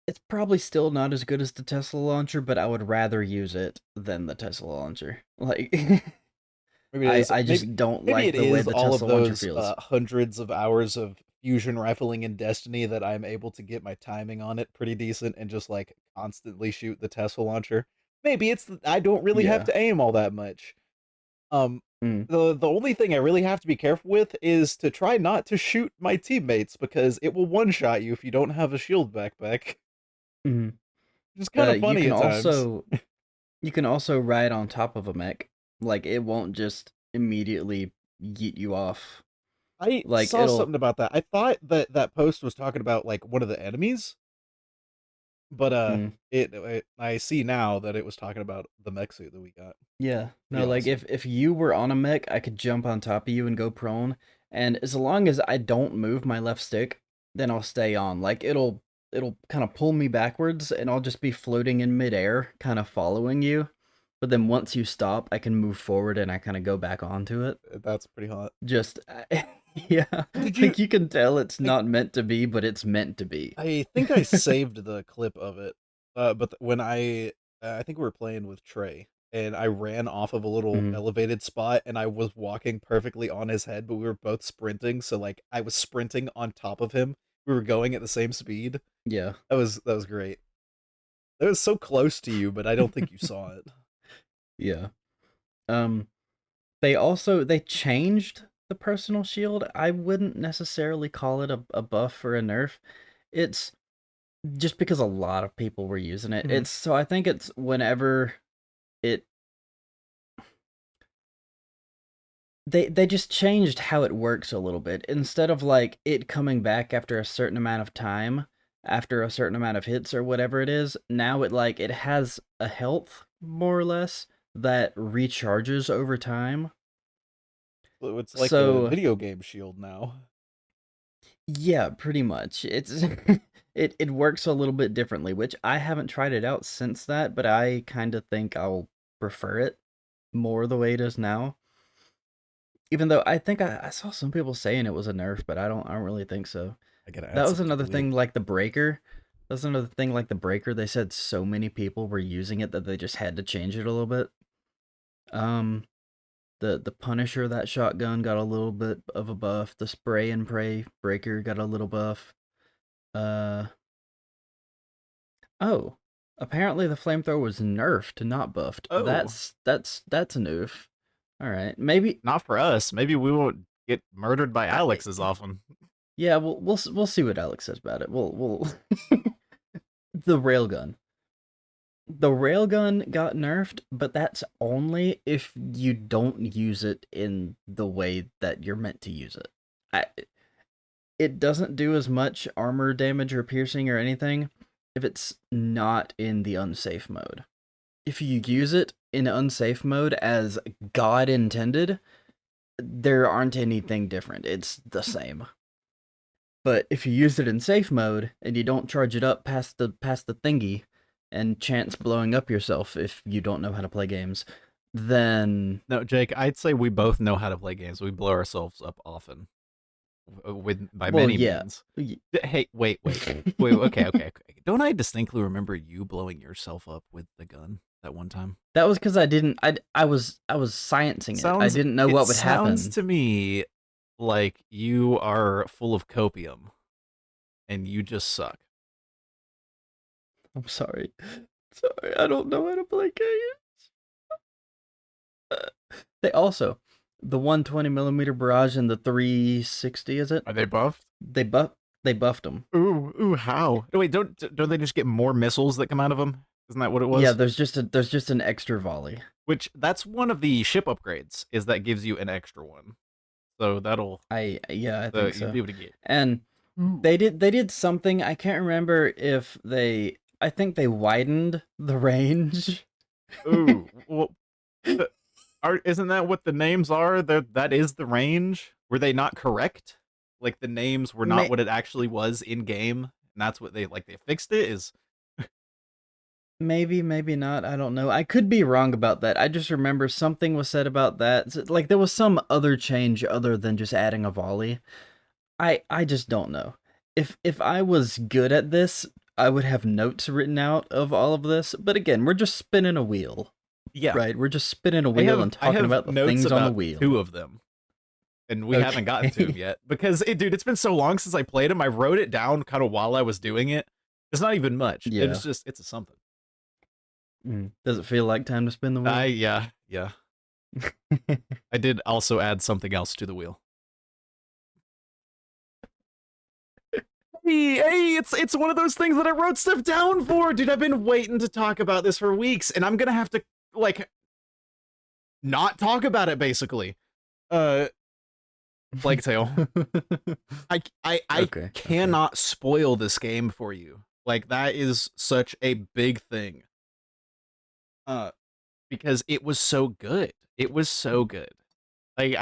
it's probably still not as good as the Tesla launcher, but I would rather use it than the Tesla launcher. Like, Maybe it I is. I just don't Maybe like it the way is the all of Tesla launcher those feels. hundreds of hours of fusion rifling in Destiny that I'm able to get my timing on it pretty decent and just like constantly shoot the Tesla launcher. Maybe it's I don't really have Yeah. to aim all that much. Mm. The only thing I really have to be careful with is to try not to shoot my teammates because it will one shot you if you don't have a shield backpack. Mm. It's kind of You funny can at times. also ride on top of a mech. Like it won't just immediately yeet you off. I Like saw it'll something about that. I thought that that post was talking about like one of the enemies, but mm, I see now that it was talking about the mech suit that we got. yeah. Pretty No, like awesome. if you were on a mech, I could jump on top of you and go prone. And as long as I don't move my left stick, then I'll stay on. Like it'll kind of pull me backwards and I'll just be floating in midair, kind of following you. But then once you stop, I can move forward and I kind of go back onto it. That's pretty hot. Just yeah, Did you? like you can tell it's I, not meant to be, but it's meant to be. I think I saved the clip of it. But when I think we were playing with Trey, and I ran off of a little Mhm. elevated spot, and I was walking perfectly on his head, but we were both sprinting, so like I was sprinting on top of him. We were going at the same speed. Yeah. That was great. That was so close to you, but I don't think you saw it. Yeah. Um they changed the personal shield. I wouldn't necessarily call it a buff or a nerf. It's just because a lot of people were using it. Mhm. It's so I think it's whenever it they just changed how it works a little bit. Instead of like it coming back after a certain amount of time, after a certain amount of hits or whatever it is, now it has a health more or less that recharges over time. So it's like a So, video game shield now. yeah, pretty much. It's it works a little bit differently, which I haven't tried it out since that, but I kind of think I'll prefer it more the way it is now. Even though I think I saw some people saying it was a nerf, but I don't really think so. I gotta That add was some to the another wheel. thing like the breaker. That's another thing like the breaker. They said so many people were using it that they just had to change it a little bit. Um, the Punisher, that shotgun got a little bit of a buff. The spray and pray breaker got a little buff. Uh oh, apparently the flamethrower was nerfed, not buffed. Oh, That's a nerf. All right, maybe not for us. Maybe we won't get murdered by I, Alex as often. yeah. We'll see what Alex says about it. We'll the railgun. The railgun got nerfed, but that's only if you don't use it in the way that you're meant to use it. I, it doesn't do as much armor damage or piercing or anything if it's not in the unsafe mode. If you use it in unsafe mode as God intended, there aren't anything different. It's the same. But if you use it in safe mode and you don't charge it up past the thingy and chance blowing up yourself if you don't know how to play games, then No, Jake, I'd say we both know how to play games. We blow ourselves up often, with by well, many yeah. means. Hey, wait. Okay. Don't I distinctly remember you blowing yourself up with the gun that one time? That was because I didn't. I was sciencing it. I Sounds. didn't know It what would sounds happen. to me like you are full of copium and you just suck. I'm sorry. Sorry, I don't know how to play games. They also the 120 millimeter barrage and the 360. Is it? Are they buffed? They buff. They buffed them. Ooh, how? No, wait, don't they just get more missiles that come out of them? Isn't that what it Yeah, was? there's just an extra volley. Which that's one of the ship upgrades is that gives you an extra one. So that'll I think you'll so. be able to get. And Ooh, they did something. I can't remember if they. I think they widened the range. ooh. Well, isn't that what the names are? That is the range. Were they not correct? Like the names were not May, what it actually was in game, and that's what they fixed it. Is maybe not. I don't know. I could be wrong about that. I just remember something was said about that. Like there was some other change other than just adding a volley. I just don't know. If I was good at this, I would have notes written out of all of this. But again, we're just spinning a wheel, yeah. right? We're just spinning a wheel and I talking have about the notes things on the about two wheel. of them, and we haven't gotten to them Okay. yet because dude, it's been so long since I played them. I wrote it down kind of while I was doing it. It's not even much. Yeah. It's a something. Does it feel like time to spin the wheel? Yeah. I did also add something else to the wheel. Hey, it's one of those things that I wrote stuff down for, dude. I've been waiting to talk about this for weeks, and I'm gonna have to like not talk about it basically. Plague Tale. I Okay. cannot spoil this game for you. Like that is such a big thing. Uh, because it was so good. It was so good. Like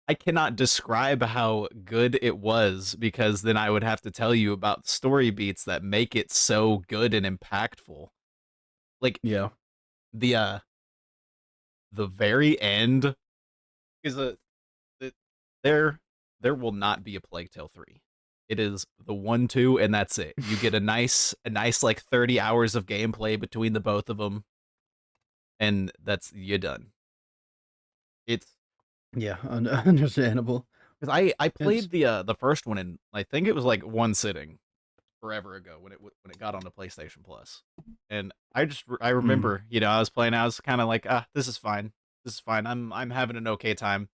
I cannot describe how good it was because then I would have to tell you about story beats that make it so good and impactful. Like Yeah. the the very end is there there will not be a Plague Tale 3. It is the 1 2 and that's it. You get a nice like 30 hours of gameplay between the both of them and that's you done. It's Yeah. Understandable. cuz I It's played the first one in I think it was like one sitting forever ago when it got on the PlayStation Plus. And I mm, remember, I was playing I was kind of like, "Ah, this is fine. This is fine. I'm having an okay time."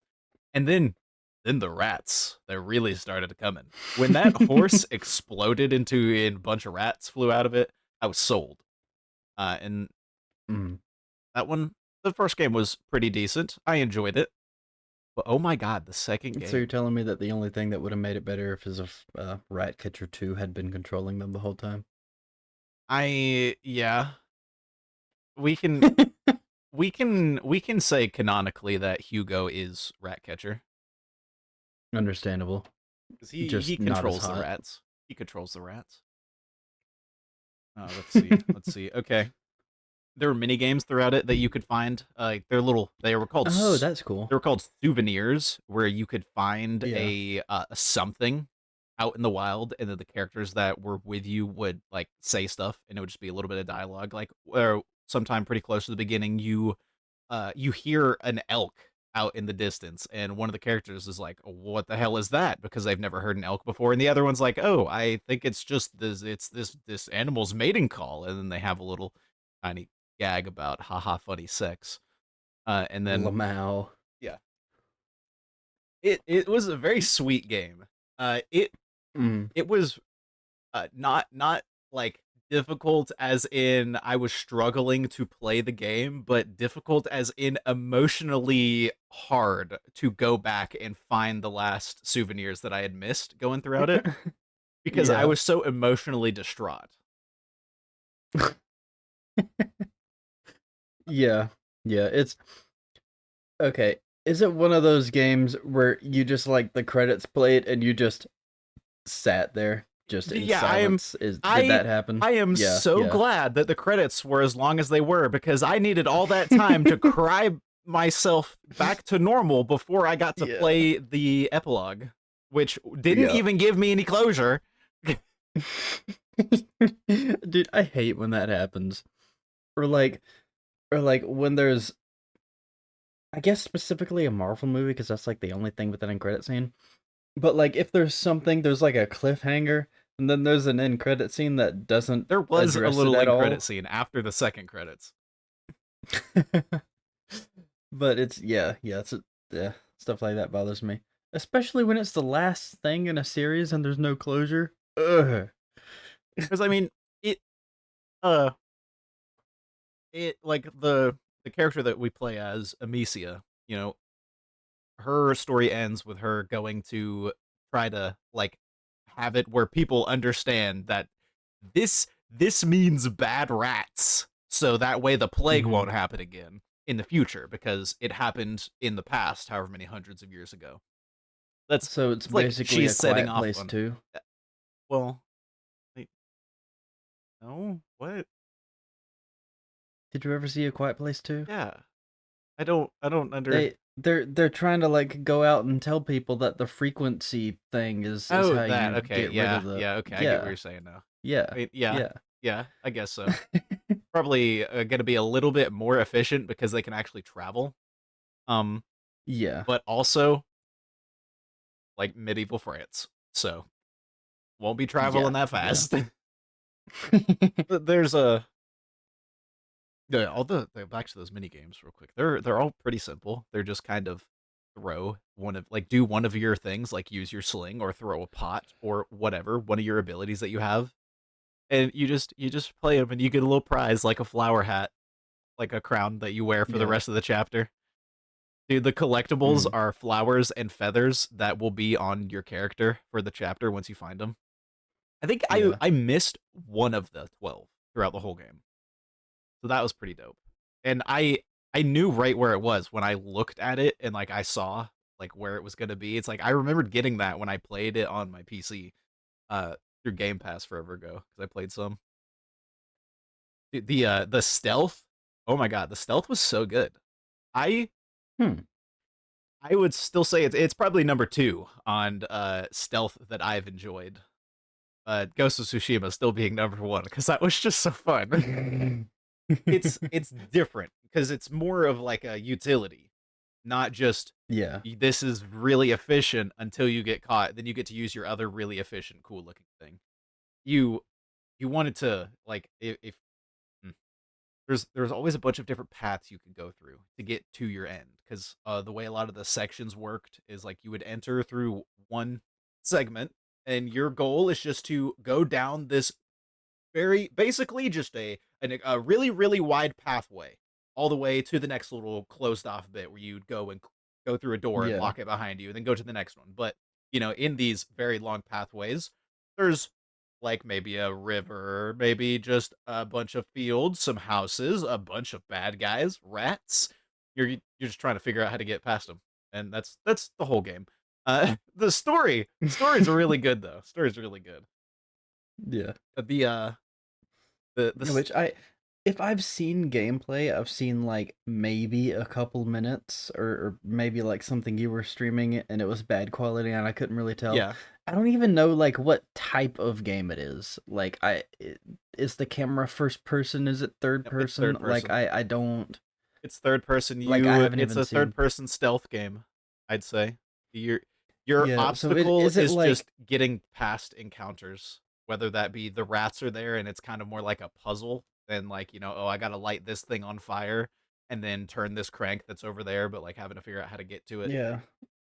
And then the rats, they really started coming. When that horse exploded into and a bunch of rats flew out of it, I was sold. And mm. that one, the first game was pretty decent. I enjoyed it. But oh my god, the second So you're game. telling me that the only thing that would have made it better if is if Ratcatcher 2 had been controlling them the whole time? Yeah, we can we can say canonically that Hugo is Ratcatcher Understandable. because he Just not as controls the hot. rats. He controls the rats. Let's see. Let's see. Okay, there were mini games throughout it that you could find. They were called Oh, that's cool. souvenirs where you could find Yeah. a something out in the wild, and then the characters that were with you would like say stuff, and it would just be a little bit of dialogue. Like where sometime pretty close to the beginning, you hear an elk out in the distance, and one of the characters is like, "What the hell is that?" Because they've never heard an elk before, and the other one's like, "Oh, I think it's just this animal's mating call," and then they have a little tiny gag about haha funny sex, and then Lamau. yeah, it was a very sweet game. It Mm. it was not like difficult as in I was struggling to play the game, but difficult as in emotionally hard to go back and find the last souvenirs that I had missed going throughout it because I Yeah. was so emotionally distraught. Yeah. Yeah. It's okay. Is it one of those games where you just like the credits played and you just sat there just in Yeah, silence? Did I that happen? I am Yeah. so Yeah. glad that the credits were as long as they were because I needed all that time to cry myself back to normal before I got to Yeah. play the epilogue, which didn't Yeah. even give me any closure. Dude, I hate when that happens. Or like when there's I guess specifically a Marvel movie because that's like the only thing with an end credit scene. But like if there's like a cliffhanger and then there's an end credit scene that doesn't There was a address it little at end credit all. scene after the second credits. But it's yeah, stuff like that bothers me. Especially when it's the last thing in a series and there's no closure. Ugh. Because I mean, it uh it like the character that we play as Amicia, her story ends with her going to try to like have it where people understand that this means bad rats so that way the plague Mhm. won't happen again in the future because it happened in the past however many hundreds of years ago. That's So it's it's like basically she's a setting quiet off place on too. uh, well wait, no what Did you ever see a quiet place too? yeah I don't under They're trying to like go out and tell people that the frequency thing is oh how that you okay get rid yeah of the yeah okay I get what yeah. you're saying now. Yeah. I mean, yeah Yeah. yeah I guess so. Probably going to be a little bit more efficient because they can actually travel. Um, Yeah. but also like medieval France, so won't be Yeah. traveling that Yeah. fast. There's a Yeah, all back to those mini games real quick. They're all pretty simple. They're just kind of throw one of like do one of your things, like use your sling or throw a pot or whatever, one of your abilities that you have, and you just play them, and you get a little prize like a flower hat, like a crown that you wear for the Yeah. rest of the chapter. Dude, the collectibles Mm. are flowers and feathers that will be on your character for the chapter once you find them. I think I Yeah. I missed one of the 12 throughout the whole game. So that was pretty dope. And I knew right where it was when I looked at it and like I saw like where it was going to be. It's like I remembered getting that when I played it on my PC uh through Game Pass forever ago cuz I played some. The stealth, oh my god, the stealth was so good. I Hmm. I would still say it's probably number 2 on stealth that I've enjoyed. Ghost of Tsushima still being number 1 cuz that was just so fun. It's different because it's more of like a utility, not just Yeah. this is really efficient until you get caught, then you get to use your other really efficient, cool looking thing. You you wanted to like if hmm, there's always a bunch of different paths you could go through to get to your end because the way a lot of the sections worked is like you would enter through one segment and your goal is just to go down this very basically just a really really wide pathway all the way to the next little closed off bit where you'd go and go through a door and Yeah. lock it behind you and then go to the next one. But in these very long pathways, there's like maybe a river, maybe just a bunch of fields, some houses, a bunch of bad guys, rats. You're just trying to figure out how to get past them, and that's the whole game. The story's really good though. Story's really good. Yeah. The Which if I've seen gameplay, I've seen like maybe a couple minutes or maybe like something you were streaming and it was bad quality and I couldn't really tell. yeah. I don't even know like what type of game it is. Is the camera first person? Is it third Yep, it's person? third Like person. I don't It's third person. like I haven't It's even a third seen. person stealth game, I'd say. Your Yeah, so obstacle is it is like just getting past encounters, whether that be the rats are there and it's kind of more like a puzzle than like, oh, I gotta light this thing on fire and then turn this crank that's over there, but like having to figure out how to get to it. yeah.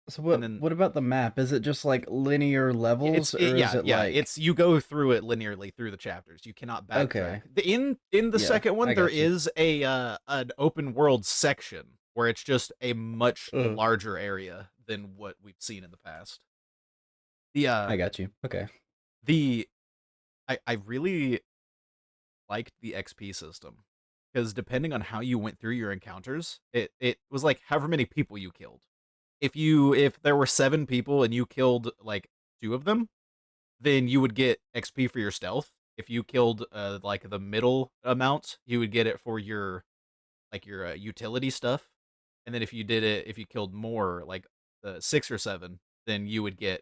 So And then what about the map? Is it just like linear levels or is it yeah, like it's you go through it linearly through the chapters. You cannot backtrack. okay. In the Yeah, second one, I there got you. is a an open world section where it's just a much Uh, larger area than what we've seen in the past. The I got you. Okay. the I really liked the XP system because depending on how you went through your encounters, it was like however many people you killed. If there were 7 people and you killed like 2 of them, then you would get XP for your stealth. If you killed like the middle amount, you would get it for your like your utility stuff. And then if you killed more, like the 6 or 7, then you would get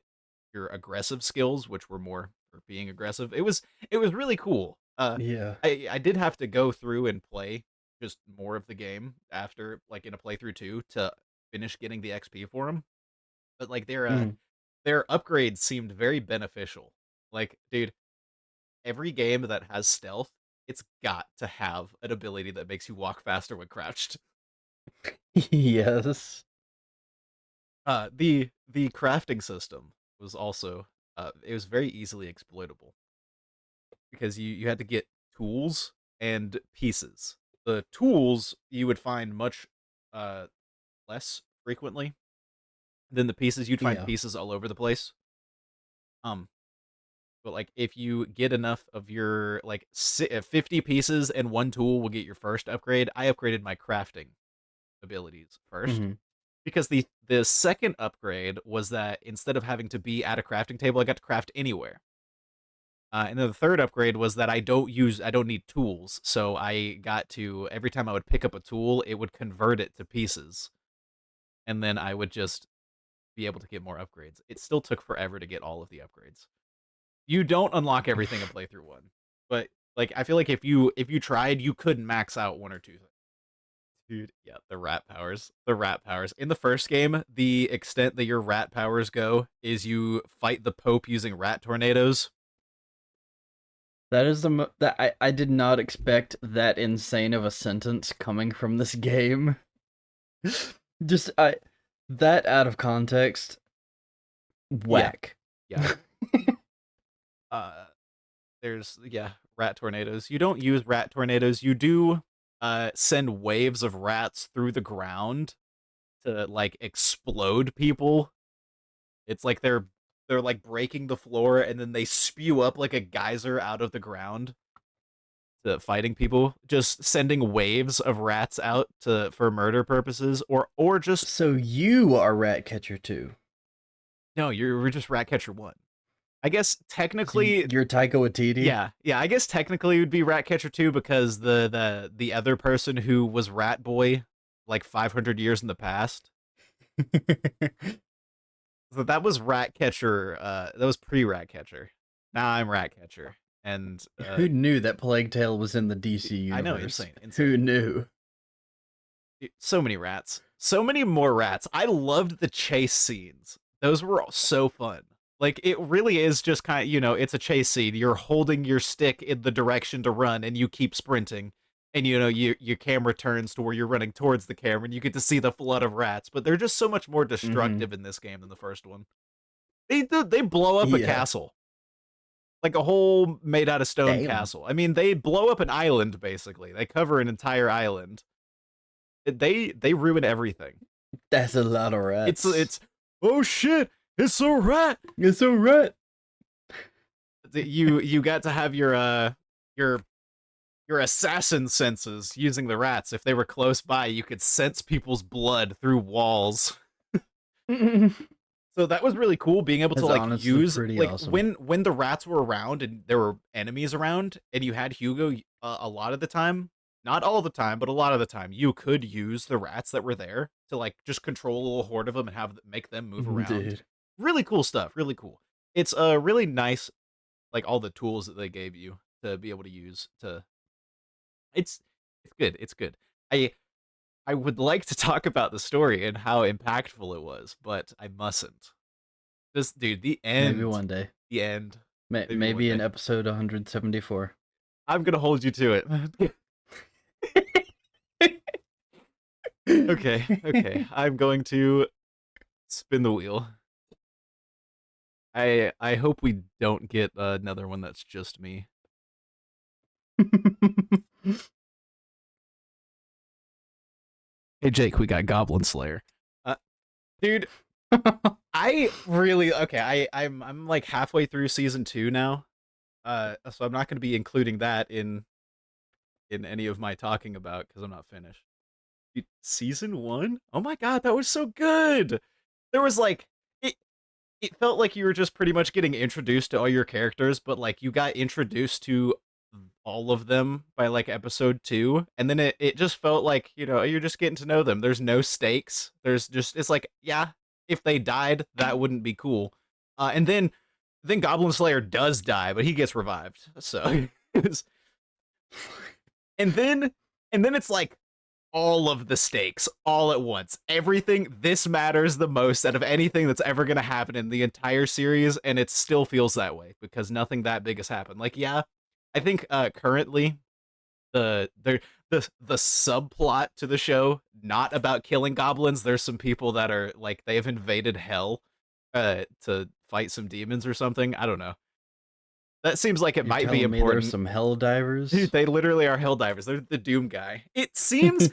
your aggressive skills, which were more for being aggressive. It was really cool. Yeah. I did have to go through and play just more of the game after like in a playthrough too to finish getting the XP for them. But like Mm. their upgrades seemed very beneficial. Like, dude, every game that has stealth, it's got to have an ability that makes you walk faster when crouched. Yes. The crafting system was also it was very easily exploitable because you had to get tools and pieces. The tools you would find much uh less frequently than the pieces. You'd find Yeah. pieces all over the place. Um, but like if you get enough of your like 50 pieces and one tool will get your first upgrade. I upgraded my crafting abilities first Mhm. because the second upgrade was that instead of having to be at a crafting table, I got to craft anywhere. And then the third upgrade was that I don't need tools, so I got to every time I would pick up a tool, it would convert it to pieces, and then I would just be able to get more upgrades. It still took forever to get all of the upgrades. You don't unlock everything in playthrough one, but like I feel like if you tried, you could max out one or two things. Dude, yeah, the rat powers. The rat powers. In the first game, the extent that your rat powers go is you fight the Pope using rat tornadoes. That is that I did not expect that insane of a sentence coming from this game. Just that out of context, Yeah, whack. yeah. There's rat tornadoes. You don't use rat tornadoes. You do send waves of rats through the ground to like explode people. It's like they're like breaking the floor and then they spew up like a geyser out of the ground to fighting people. Just sending waves of rats out to for murder purposes, or just So you are Ratcatcher too. no, you're just Ratcatcher 1. I guess technically You're Taika Waititi. yeah. I guess technically it would be Ratcatcher 2 because the other person who was Rat Boy like 500 years in the past. So that was Ratcatcher. That was pre-Ratcatcher. Now I'm Ratcatcher, and Who knew that Plague Tale was in the DC universe? I know, insane. Who knew? So many rats, so many more rats. I loved the chase scenes. Those were all so fun. Like it really is just kind of, it's a chase scene. You're holding your stick in the direction to run, and you keep sprinting. And your camera turns to where you're running towards the camera, and you get to see the flood of rats. But they're just so much more destructive in this game than the first one. They blow up a castle, like a whole made out of stone castle. I mean, they blow up an island basically. They cover an entire island. They ruin everything. That's a lot of rats. It's oh shit! It's a rat. It's a rat. You got to have your assassin senses using the rats. If they were close by, you could sense people's blood through walls. So that was really cool, being able to like use like awesome. when the rats were around and there were enemies around, and you had Hugo a lot of the time. Not all the time, but a lot of the time, you could use the rats that were there to like just control a little horde of them and make them move around. Dude. Really cool stuff. Really cool. It's really nice, like all the tools that they gave you to be able to use to. It's good. It's good. I would like to talk about the story and how impactful it was, but I mustn't. This dude, the end. Maybe one day. The end. Maybe in episode 174. I'm gonna hold you to it. Okay. I'm going to spin the wheel. I hope we don't get another one that's just me. Hey Jake, we got Goblin Slayer. Dude, I really I'm like halfway through season 2 now. So I'm not going to be including that in any of my talking about because I'm not finished. Dude, season 1? Oh my god, that was so good. There was like it felt like you were just pretty much getting introduced to all your characters, but like you got introduced to all of them by like episode 2, and then it just felt like, you're just getting to know them. There's no stakes. It's like, yeah, if they died, that wouldn't be cool. And then Goblin Slayer does die, but he gets revived. So and then it's like all of the stakes all at once. Everything, this matters the most out of anything that's ever going to happen in the entire series, and it still feels that way because nothing that big has happened. Like, yeah, I think currently the subplot to the show, not about killing goblins. There's some people that are like, they have invaded hell to fight some demons or something. I don't know. That seems like it might be important. There's some Helldivers. Dude, they literally are Helldivers. They're the Doom guy. It seems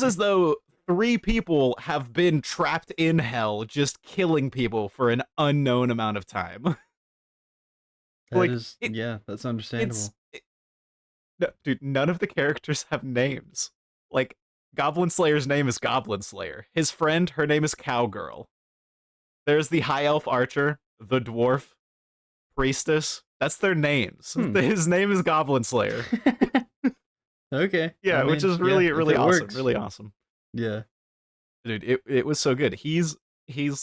as though 3 people have been trapped in hell, just killing people for an unknown amount of time. That's understandable. No, dude, none of the characters have names. Like, Goblin Slayer's name is Goblin Slayer. His friend, her name is Cowgirl. There's the High Elf Archer, the Dwarf, Priestess. That's their names. His name is Goblin Slayer. Okay. Yeah, which is really awesome. Works. Really awesome. Yeah. Dude, it was so good. He's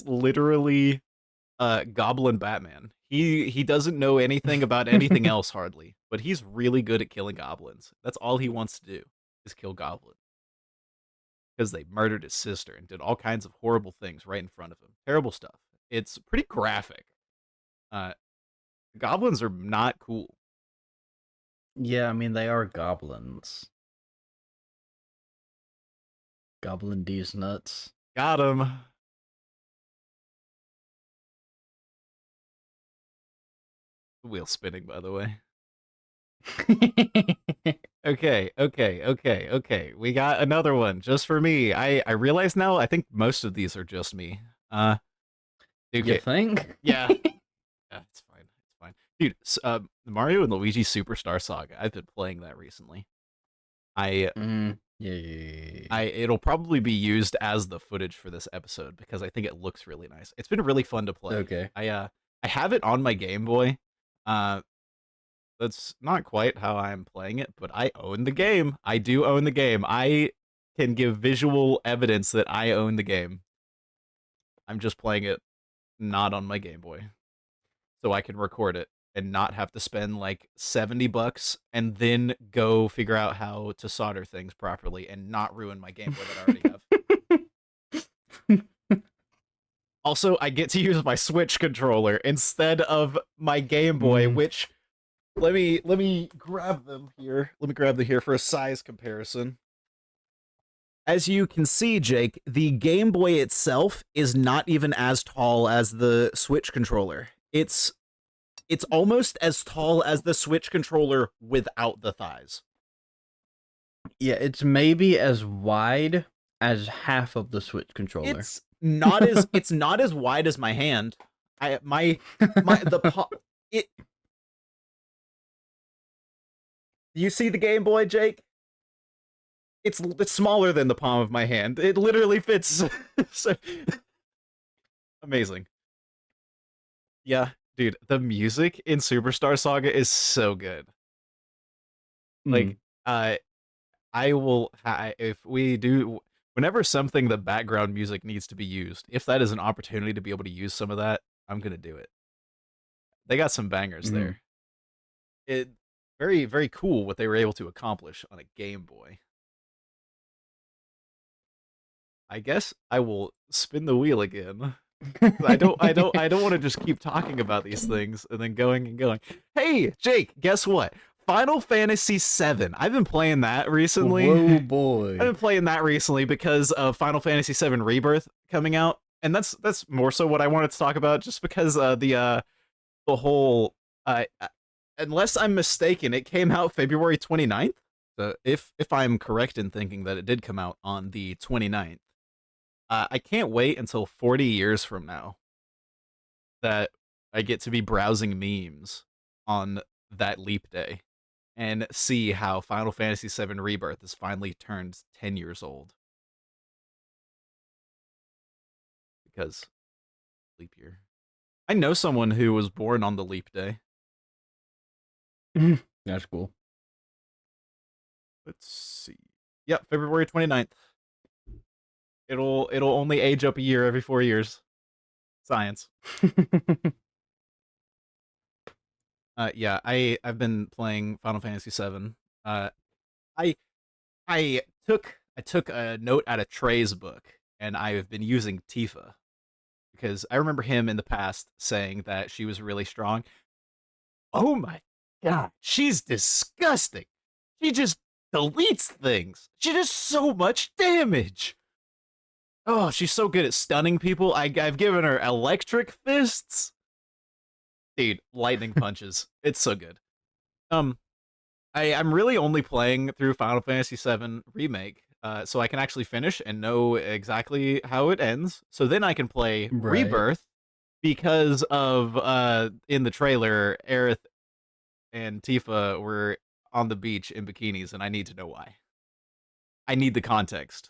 literally Goblin Batman. He doesn't know anything about anything else hardly, but he's really good at killing goblins. That's all he wants to do, is kill goblins. Because they murdered his sister and did all kinds of horrible things right in front of him. Terrible stuff. It's pretty graphic. Goblins are not cool. Yeah, I mean they are goblins. Goblin D's nuts. Got him. Wheel spinning, by the way. Okay. We got another one just for me. I realize now. I think most of these are just me. You Okay. think? Yeah. Yeah. It's fine. It's fine, dude. Mario and Luigi Superstar Saga. I've been playing that recently. I Yeah. it'll probably be used as the footage for this episode because I think it looks really nice. It's been really fun to play. Okay. I have it on my Game Boy. Uh that's not quite how I'm playing it, but I own the game. I do own the game. I can give visual evidence that I own the game. I'm just playing it not on my Game Boy. So I can record it and not have to spend like $70 and then go figure out how to solder things properly and not ruin my Game Boy that I already have. Also, I get to use my Switch controller instead of my Game Boy, which let me grab them here. Let me grab them here for a size comparison. As you can see, Jake, the Game Boy itself is not even as tall as the Switch controller. It's almost as tall as the Switch controller without the thighs. Yeah, it's maybe as wide as half of the Switch controller. It's not as wide as my hand. It. You see the Game Boy, Jake? It's smaller than the palm of my hand. It literally fits. So, amazing. Yeah, dude, the music in Superstar Saga is so good. Like, if we do, whenever something the background music needs to be used, if that is an opportunity to be able to use some of that, I'm gonna do it. They got some bangers there. It very, very cool what they were able to accomplish on a Game Boy. I guess I will spin the wheel again. I don't want to just keep talking about these things and then going and going. Hey, Jake, guess what? Final Fantasy VII. I've been playing that recently. Whoa, boy! I've been playing that recently because of Final Fantasy VII Rebirth coming out, and that's more so what I wanted to talk about. Just because the whole unless I'm mistaken, it came out February 29th. So if I'm correct in thinking that it did come out on the 29th. I can't wait until 40 years from now that I get to be browsing memes on that leap day and see how Final Fantasy VII Rebirth has finally turned 10 years old. Because leap year. I know someone who was born on the leap day. That's cool. Let's see. Yep, February 29th. It'll only age up a year every 4 years. Science. Yeah, I've been playing Final Fantasy VII. I took a note out of Trey's book, and I have been using Tifa because I remember him in the past saying that she was really strong. Oh my god, she's disgusting. She just deletes things. She does so much damage. Oh, she's so good at stunning people. I've given her electric fists. Dude, lightning punches. It's so good. I'm really only playing through Final Fantasy VII Remake, so I can actually finish and know exactly how it ends. So then I can play Rebirth because of in the trailer, Aerith and Tifa were on the beach in bikinis, and I need to know why. I need the context.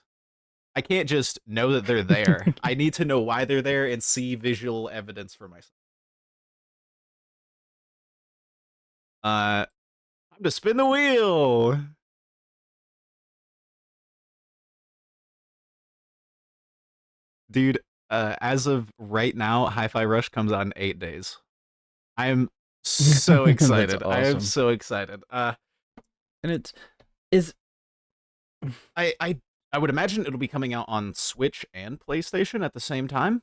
I can't just know that they're there. I need to know why they're there and see visual evidence for myself. Time to spin the wheel. Dude, as of right now, Hi-Fi Rush comes out in 8 days. I am so excited. Awesome. I am so excited. And is I would imagine it'll be coming out on Switch and PlayStation at the same time,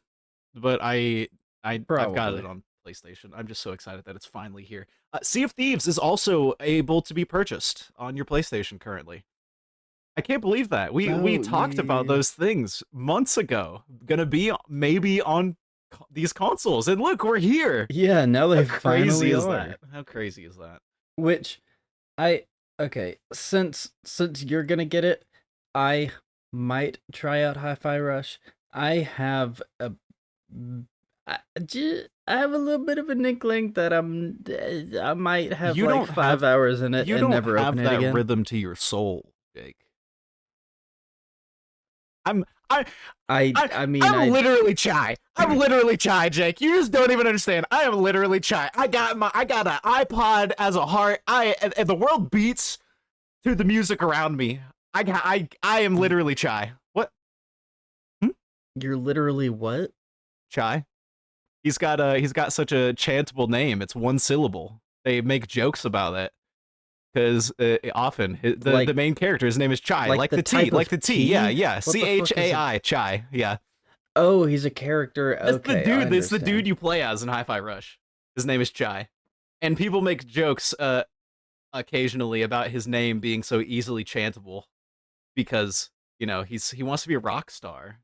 but I've got it on PlayStation. I'm just so excited that it's finally here. Sea of Thieves is also able to be purchased on your PlayStation currently. I can't believe that. We Oh, talked about yeah. those things months ago. Gonna be maybe on these consoles, and look, we're here. Yeah, now How they crazy finally is are. that? How crazy is that? Which I okay, since you're gonna get it, I might try out Hi-Fi Rush. I have a I have a little bit of an inkling that I might have You like don't 5 hours in it you and don't never open have it that again. rhythm to your soul, Jake. I'm I I mean I'm literally chai. I'm literally chai, Jake. You just don't even understand. I am literally chai. I got an iPod as a heart. And the world beats to the music around me. I am literally chai. What? Hmm? You're literally what? Chai? He's got such a chantable name. It's one syllable. They make jokes about it because often the Like main character, his name is Chai, like the type like of the T. Yeah, tea? yeah. What the fuck is it? Chai, Chai. Yeah. Oh, he's a character. That's the Okay, I dude. That's the dude understand. you play as in Hi-Fi Rush. His name is Chai, and people make jokes occasionally about his name being so easily chantable because he wants to be a rock star,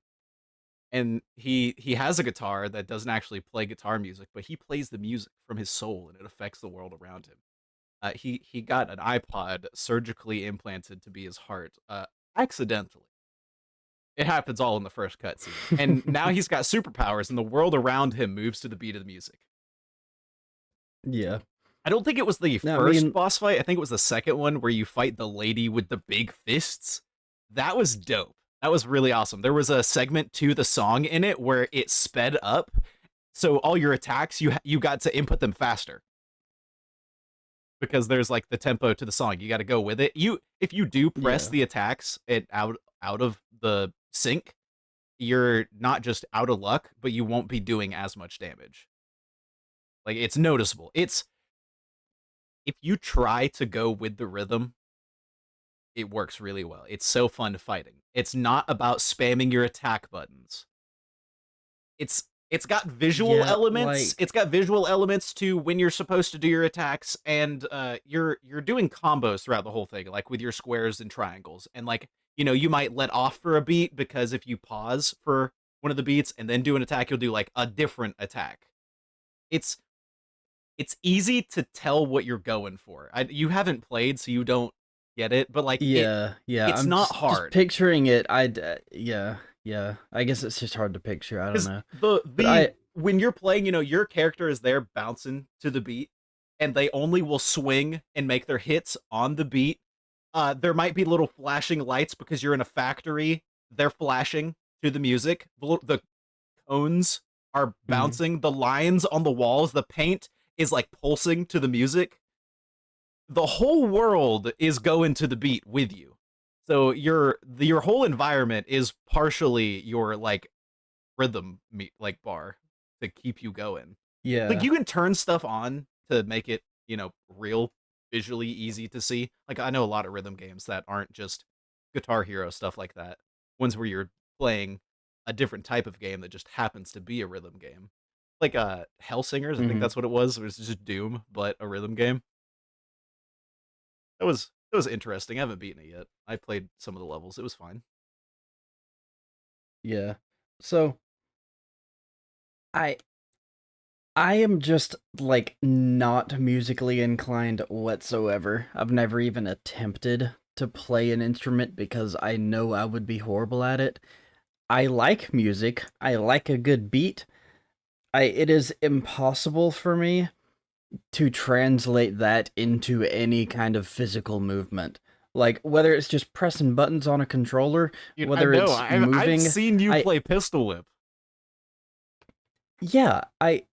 and he has a guitar that doesn't actually play guitar music, but he plays the music from his soul, and it affects the world around him. He got an iPod surgically implanted to be his heart, accidentally. It happens all in the first cutscene, and now he's got superpowers, and the world around him moves to the beat of the music. Yeah. I don't think it was the No, I first mean, boss fight. I think it was the second one where you fight the lady with the big fists. That was dope. That was really awesome. There was a segment to the song in it where it sped up, so all your attacks you got to input them faster because there's like the tempo to the song. You got to go with it. If you do press yeah. the attacks out of the sync, you're not just out of luck, but you won't be doing as much damage. Like it's noticeable. It's if you try to go with the rhythm, it works really well. It's so fun fighting. It's not about spamming your attack buttons. It's got visual Yeah, elements. like It's got visual elements to when you're supposed to do your attacks, and you're doing combos throughout the whole thing, like with your squares and triangles. And like, you might let off for a beat because if you pause for one of the beats and then do an attack, you'll do like a different attack. It's it's easy to tell what you're going for. You haven't played, so you don't get it, but like yeah, it's I'm not just hard. picturing it. Yeah, yeah. I guess it's just hard to picture. I don't Because know. But the when you're playing, your character is there bouncing to the beat, and they only will swing and make their hits on the beat. There might be little flashing lights because you're in a factory. They're flashing to the music. The cones are mhm. bouncing. The lines on the walls, the paint is like pulsing to the music. The whole world is going to the beat with you. So your whole environment is partially your like rhythm like bar to keep you going. Like Yeah. you can turn stuff on to make it, real visually easy to see. Like I know a lot of rhythm games that aren't just Guitar Hero stuff like that. Ones where you're playing a different type of game that just happens to be a rhythm game. Like Hellsingers, I think Mhm. that's what it was. It was just Doom, but a rhythm game. That was interesting. I haven't beaten it yet. I played some of the levels. It was fine. Yeah. So, I I am just like not musically inclined whatsoever. I've never even attempted to play an instrument because I know I would be horrible at it. I like music. I like a good beat. It is impossible for me to translate that into any kind of physical movement. Like whether it's just pressing buttons on a controller, Dude, I whether know. it's I've moving, seen you I play Pistol Whip. yeah, I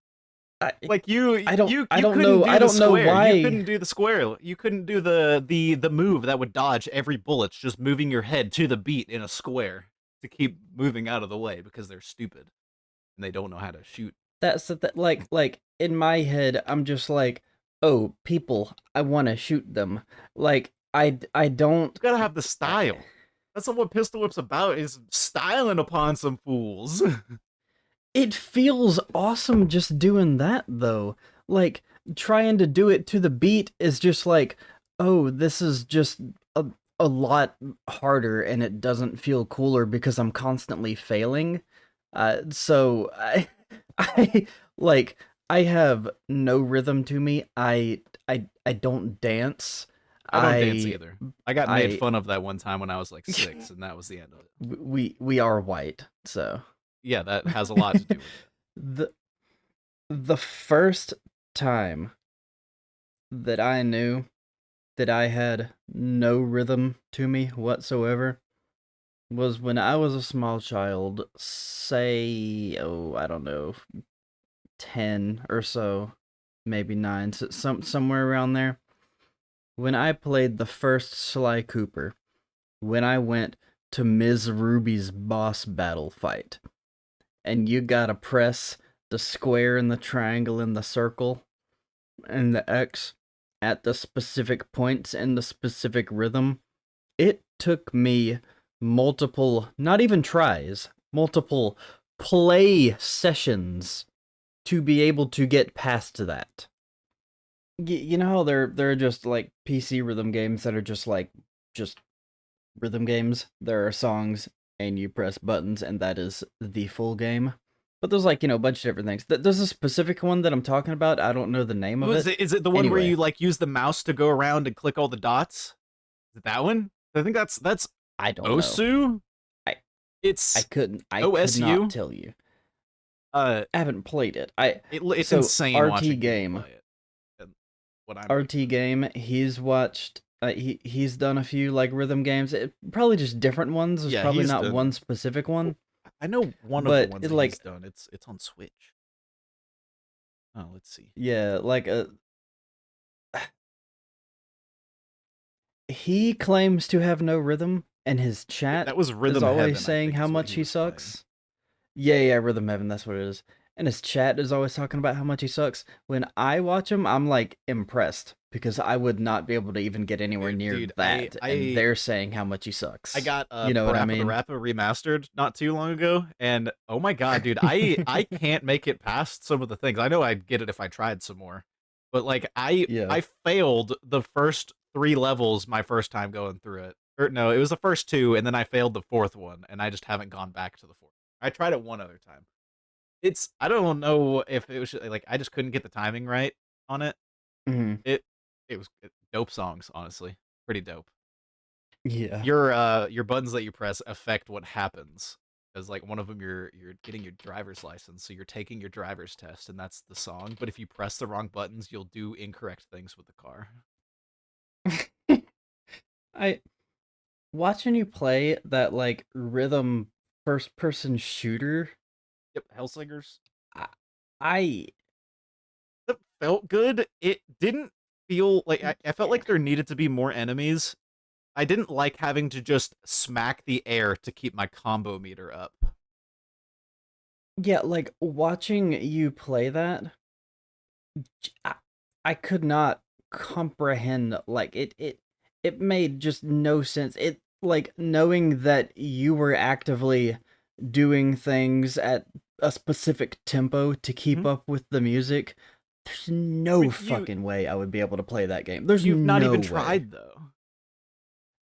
Like I you don't couldn't know do the square. You why. couldn't do the square. You couldn't do the move that would dodge every bullet, just moving your head to the beat in a square to keep moving out of the way because they're stupid and they don't know how to shoot. That's like in my head I'm just like, "Oh, people, I want to shoot them." Like I don't You gotta have the I, style. That's not what Pistol Whip's about. Is styling upon some fools. it feels awesome just doing that though. Like trying to do it to the beat is just like, oh, this is just a a lot harder and it doesn't feel cooler because I'm constantly failing. So I I like I have no rhythm to me. I don't dance. I don't dance I either. I got made I fun of that one time when I was like 6, and that was the end of it. we are white, so Yeah, that has a lot to do with it. the the first time that I knew that I had no rhythm to me whatsoever was when I was a small child, say, oh, I don't know, 10 or so, maybe 9, so somewhere around there. When I played the first Sly Cooper, when I went to Ms. Ruby's boss battle fight, and you gotta press the square and the triangle and the circle and the X at the specific points and the specific rhythm, it took me multiple, not even tries, multiple play sessions to be able to get past that. You know how there are just like PC rhythm games that are just rhythm games. There are songs and you press buttons and that is the full game. But there's like, a bunch of different things. There's a specific one that I'm talking about. I don't know the name of it. Is it the one where Anyway, you like use the mouse to go around and click all the dots? Is it that one? I think that's I don't know. Osu. I I It's couldn't I could OSU. not tell you. Uh, I haven't played it. it's So insane RT watching people game. play it. And what I'm RT game, he's watched he's done a few like rhythm games. Probably just different ones. There's yeah, probably he's not one done. specific one, I know one of the but ones it that he's like done. It's on Switch. Oh, let's see. yeah, like he claims to have no rhythm and his chat That was is Rhythm always Heaven, I saying think, how is what much he he was playing. sucks. Yeah, Rhythm Heaven, that's what it is. And his chat is always talking about how much he sucks. When I watch him, I'm like impressed because I would not be able to even get anywhere near Dude, that, and they're saying how much he I sucks. got You know what I Parappa the mean? Rappa remastered not too long ago, and oh my god, dude, I can't make it past some of the things. I know I'd get it if I tried some more, but like Yeah. I failed the first 3 levels my first time going through it. Or no, it was the first 2, and then I failed the fourth one, and I just haven't gone back to the fourth. I tried it one other time. I don't know if it was like I just couldn't get the timing right on it. Hmm. It it was dope songs, honestly, pretty dope. Yeah. Your buttons that you press affect what happens. Because like one of them, you're getting your driver's license, so you're taking your driver's test, and that's the song. But if you press the wrong buttons, you'll do incorrect things with the car. I watching you play that like rhythm first person shooter. Yep, Hellslingers. I, I It felt good. It didn't feel like I felt like there needed to be more enemies. I didn't like having to just smack the air to keep my combo meter up. yeah, like watching you play that. I, I could not comprehend like it made just no sense. It like knowing that you were actively doing things at a specific tempo to keep Mhm. up with the music. There's no But fucking way I would be able to play that game. There's you've not no even way. tried though.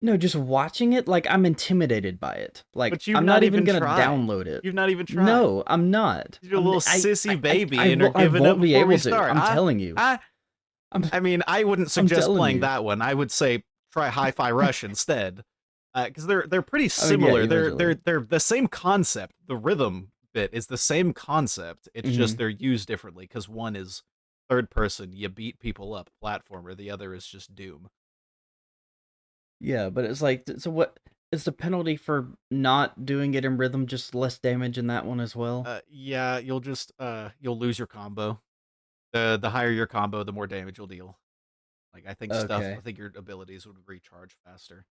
No, just watching it, like I'm intimidated by it. Like But you've I'm not not even even gonna tried. download it. You've not even tried. No, I'm not. You're a little sissy baby and are I giving up won't be before we able to. start. I'm telling you. I, I'm I mean, I wouldn't I'm suggest telling playing you. that one. I would say try Hi-Fi Rush instead, because they're pretty I mean, yeah, similar. eventually. They're the same concept. The rhythm bit is the same concept. It's just Hmm. they're used differently. Because one is third person, you beat people up, platformer. The other is just Doom. Yeah, but it's like, so what is the penalty for not doing it in rhythm? Just less damage in that one as well. Yeah, you'll lose your combo. The higher your combo, the more damage you'll deal. Like I Okay. think your abilities would recharge faster.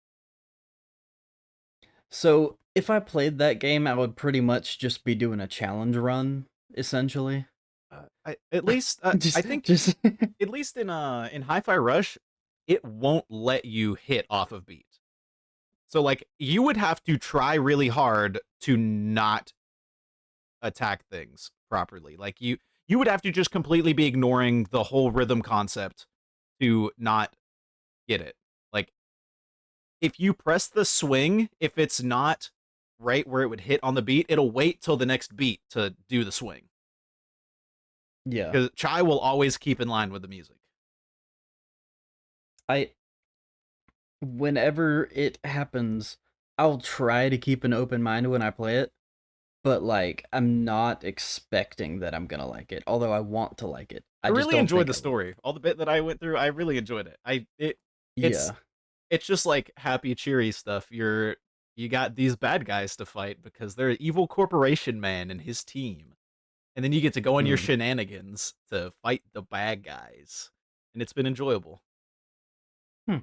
So if I played that game, I would pretty much just be doing a challenge run, essentially. At least I think Just. at least in Hi-Fi Rush, it won't let you hit off of beat. So like you would have to try really hard to not attack things properly. Like you would have to just completely be ignoring the whole rhythm concept to not get it. Like if you press the swing, if it's not right where it would hit on the beat, it'll wait till the next beat to do the swing. Yeah. Because Chai will always keep in line with the music. I Whenever it happens, I'll try to keep an open mind when I play it, but like I'm not expecting that I'm gonna like it. Although I want to like it, I I just really don't enjoyed think the I will. story. All the bit that I went through, I really enjoyed it. It's Yeah. it's just like happy, cheery stuff. You got these bad guys to fight because they're an evil corporation man and his team. And then you get to go on your Mm. shenanigans to fight the bad guys. And it's been enjoyable. Hmm.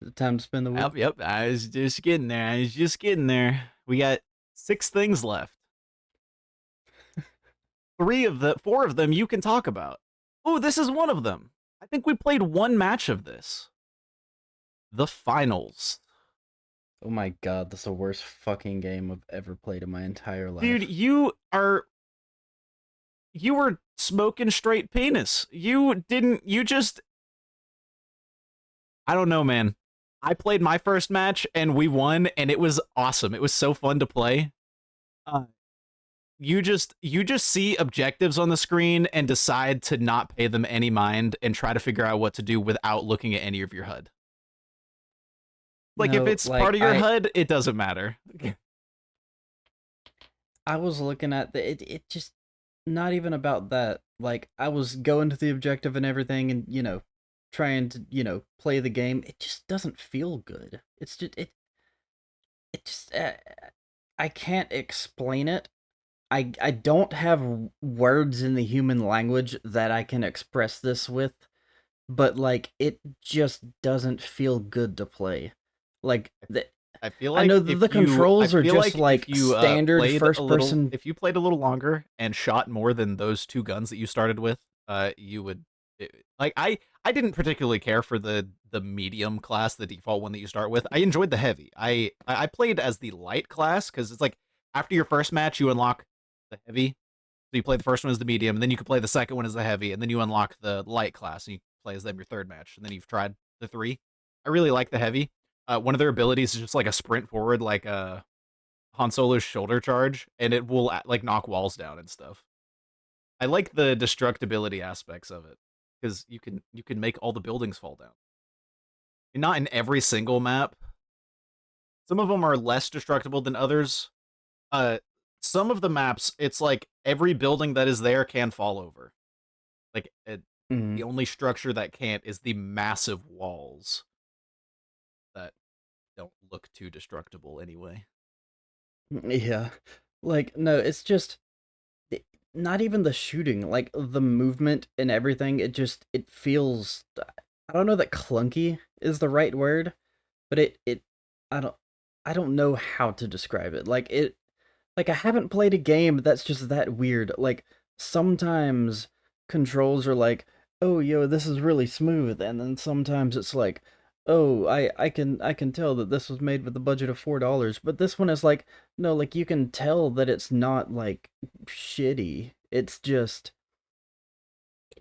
Is it time to spin the wheel? Yep. I was just getting there. I was just getting there. We got 6 things left. 4 of them you can talk about. Oh, this is one of them. I think we played one match of this. The finals. Oh my god, that's the worst fucking game I've ever played in my entire Dude, life. you were smoking straight penis. You just I don't know, man. I played my first match and we won and it was awesome. It was so fun to play. Uh, you just see objectives on the screen and decide to not pay them any mind and try to figure out what to do without looking at any of your HUD. Like if No, it's part like of your HUD, it doesn't matter. I was looking at it just not even about that. Like I was going to the objective and everything and trying to, play the game. It just doesn't feel good. It's just it just I can't explain it. I don't have words in the human language that I can express this with, but like it just doesn't feel good to play. Like I feel I know like the controls are just like if you standard played a first little, person. if you played a little longer and shot more than those 2 guns that you started with, you would like I didn't particularly care for the medium class, the default one that you start with. I enjoyed the heavy. I played as the light class because it's like after your first match you unlock the heavy. So you play the first one as the medium, and then you can play the second one as the heavy, and then you unlock the light class, and you play as them your third match, and then you've tried the 3. I really like the heavy. One of their abilities is just like a sprint forward, like Han Solo's shoulder charge, and it will like knock walls down and stuff. I like the destructibility aspects of it because you can make all the buildings fall down. And not in every single map. Some of them are less destructible than others. Uh, some of the maps, it's like every building that is there can fall over. Like the Mhm. only structure that can't is the massive walls that don't look too destructible anyway. Yeah. Like no, it's just it- not even the shooting, like the movement and everything. It feels I don't know that clunky is the right word, but it I don't I don't know how to describe it. Like I haven't played a game that's just that weird. Like sometimes controls are like, "Oh, yo, this is really smooth." And then sometimes it's like, "Oh, I can tell that this was made with a budget of $4." But this one is like, no, like you can tell that it's not like shitty.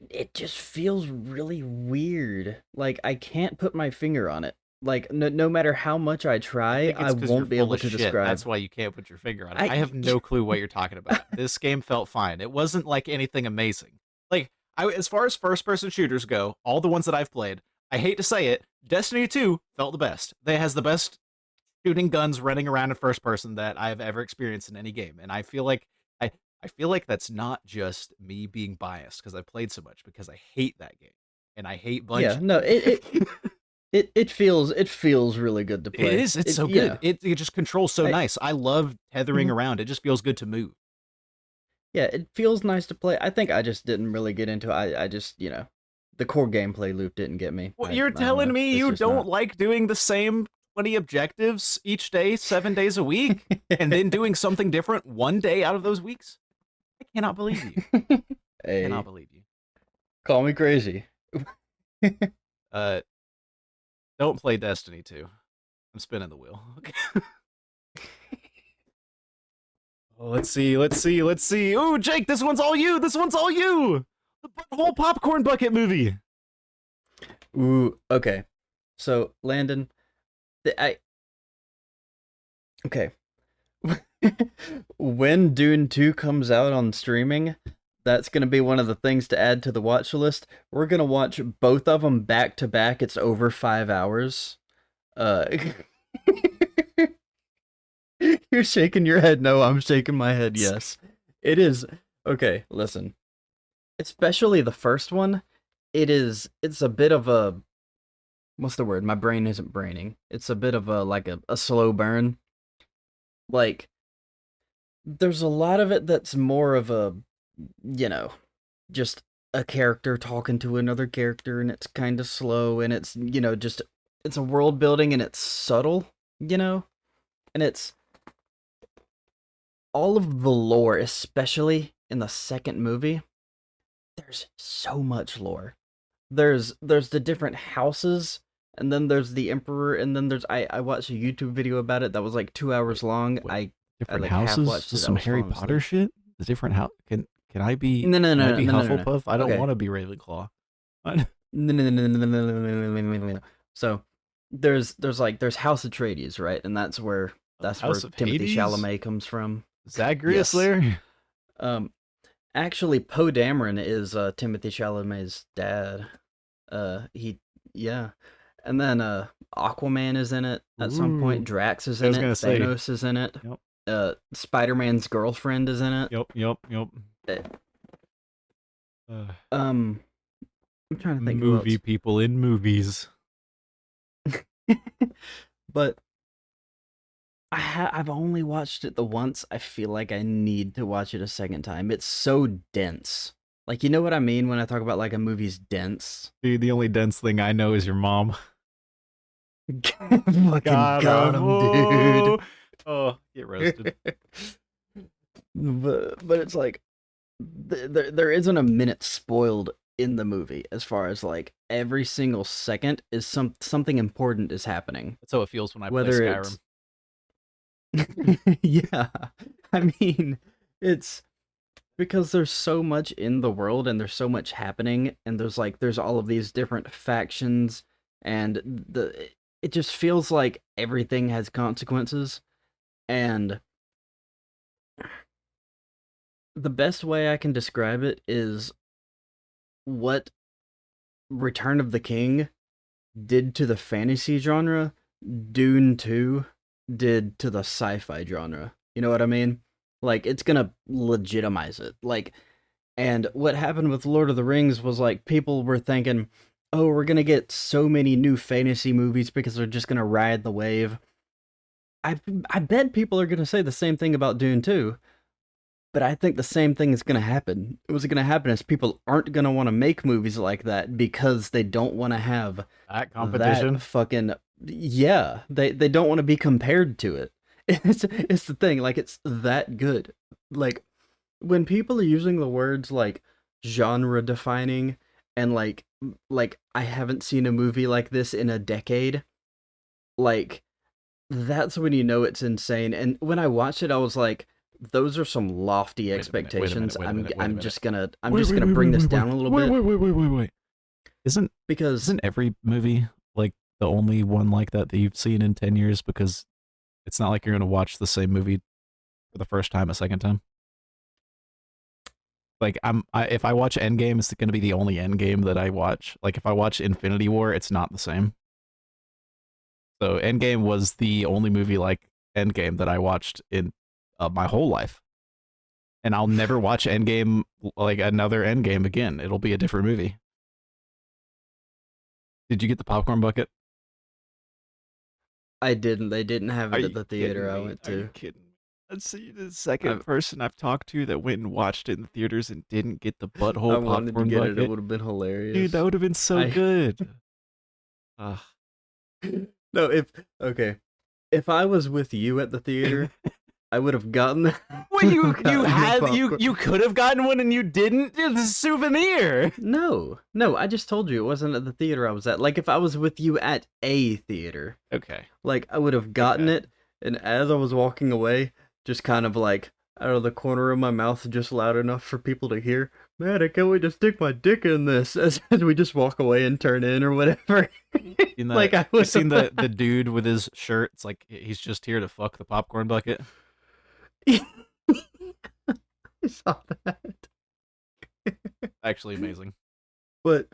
It just feels really weird. Like I can't put my finger on it. Like no matter how much I I try, think I it's because you're won't be full able of to shit. That's describe. why you can't put your finger on it. I I have no clue what you're talking about. This game felt fine. It wasn't like anything amazing. Like as far as first person shooters go, all the ones that I've played, I hate to say it, Destiny 2 felt the best. They has the best shooting guns running around in first person that I've ever experienced in any game. And I I feel like that's not just me being biased because I played so much because I hate that game. And I hate Yeah, Bungie. no, it feels really good to It play. is. It's It so good. It just controls so I nice. I love tethering mhm. around. It just feels good to move. Yeah, it feels nice to play. I think I just didn't really get into it. I just, the core gameplay loop didn't get me. Well, I you're don't telling know. me It's you just don't not. like doing the same 20 objectives each day, 7 days a week, and then doing something different one day out of those weeks? I cannot believe you. I cannot Hey, believe you. call me crazy. Uh, don't play Destiny 2. I'm spinning the wheel. Oh, let's see. Ooh, Jake, this one's all you. The whole popcorn bucket movie. Ooh, okay. So, Landon, okay. When Dune 2 comes out on streaming, that's going to be one of the things to add to the watch list. We're going to watch both of them back to back. It's over 5 hours. You're shaking your head. No, I'm shaking my head. Yes. It is. Okay, listen. Especially the first one, it's a bit of a, what's the word? My brain isn't braining. It's a bit of a slow burn. Like, there's a lot of it that's more of a, just a character talking to another character, and it's kind of slow, and it's, it's a world building, and it's subtle, and it's all of the lore, especially in the second movie. There's so much lore. There's the different houses, and then there's the emperor, and then there's I watched a YouTube video about it that was like 2 hours long. Different like houses, some Harry Potter shit. The different house. Can I be? No, Hufflepuff? I don't Okay. want to be Ravenclaw. No. So there's House Atreides, right? And that's where House of Timothy Hades? Chalamet comes from. Zagreus Yes. there. Actually, Poe Dameron is Timothy Chalamet's dad. And then Aquaman is in it at some point. Drax is in it. Thanos is in it. Yep. Spider-Man's girlfriend is in it. Yep. I'm trying to think. Movie people in movies. But I've only watched it the once. I feel like I need to watch it a second time. It's so dense. Like, you know what I mean when I talk about like a movie's dense? Dude, the only dense thing I know is your mom. Fucking got him, dude. Oh, get roasted. But it's like there isn't a minute spoiled in the movie as far as like every single second is something important is happening. That's how it feels when I play Whether Skyrim. Yeah, I mean, it's because there's so much in the world and there's so much happening, and there's all of these different factions, and it just feels like everything has consequences. And the best way I can describe it is what Return of the King did to the fantasy genre, Dune 2 did to the sci-fi genre. You know what I mean? Like, it's gonna legitimize it. Like, and what happened with Lord of the Rings was like people were thinking, oh, we're gonna get so many new fantasy movies because they're just gonna ride the wave. I bet people are gonna say the same thing about Dune 2. But I think the same thing is going to happen. What's going to happen is people aren't going to want to make movies like that because they don't want to have that competition. That fucking, yeah, they don't want to be compared to it. It's the thing, like, it's that good. Like, when people are using the words like genre defining and like I haven't seen a movie like this in a decade, like, that's when you know it's insane. And when I watched it, I was like, those are some lofty expectations. I'm just gonna bring this down a little bit. Wait. Isn't every movie like the only one like that you've seen in 10 years? Because it's not like you're gonna watch the same movie for the first time a second time. Like, if I watch Endgame, it's gonna be the only Endgame that I watch. Like, if I watch Infinity War, it's not the same. So Endgame was the only movie like Endgame that I watched in my whole life, and I'll never watch Endgame, like another Endgame again. It'll be a different movie. Did you get the popcorn bucket? I didn't. They didn't have it at the theater I went to. Are you kidding? That's the second person I've talked to that went and watched it in the theaters and didn't get the butthole popcorn wanted to get bucket. It would have been hilarious. Dude, that would have been so good. No, if I was with you at the theater, I would have gotten that. Well, you could have gotten one and you didn't? It's a souvenir. No, I just told you it wasn't at the theater I was at. Like, if I was with you at a theater. Okay. Like, I would have gotten it, and as I was walking away, just kind of like, out of the corner of my mouth just loud enough for people to hear. Man, I can't wait to stick my dick in this as we just walk away and turn in or whatever. Like I You was. seen the dude with his shirt? It's like he's just here to fuck the popcorn bucket. I saw that. Actually amazing. But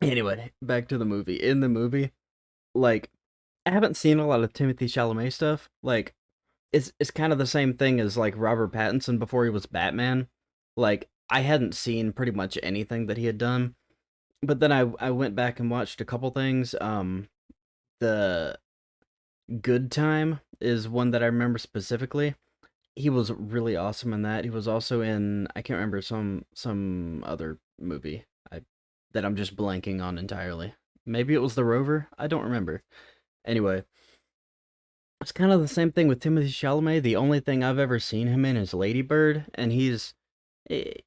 anyway, back to the movie. In the movie, like, I haven't seen a lot of Timothy Chalamet stuff. Like, it's kind of the same thing as like Robert Pattinson before he was Batman. Like, I hadn't seen pretty much anything that he had done. But then I went back and watched a couple things. The Good Time is one that I remember specifically. He was really awesome in that. He was also in, I can't remember, some other movie that I'm just blanking on entirely. Maybe it was The Rover. I don't remember. Anyway, it's kind of the same thing with Timothy Chalamet. The only thing I've ever seen him in is Lady Bird, and he's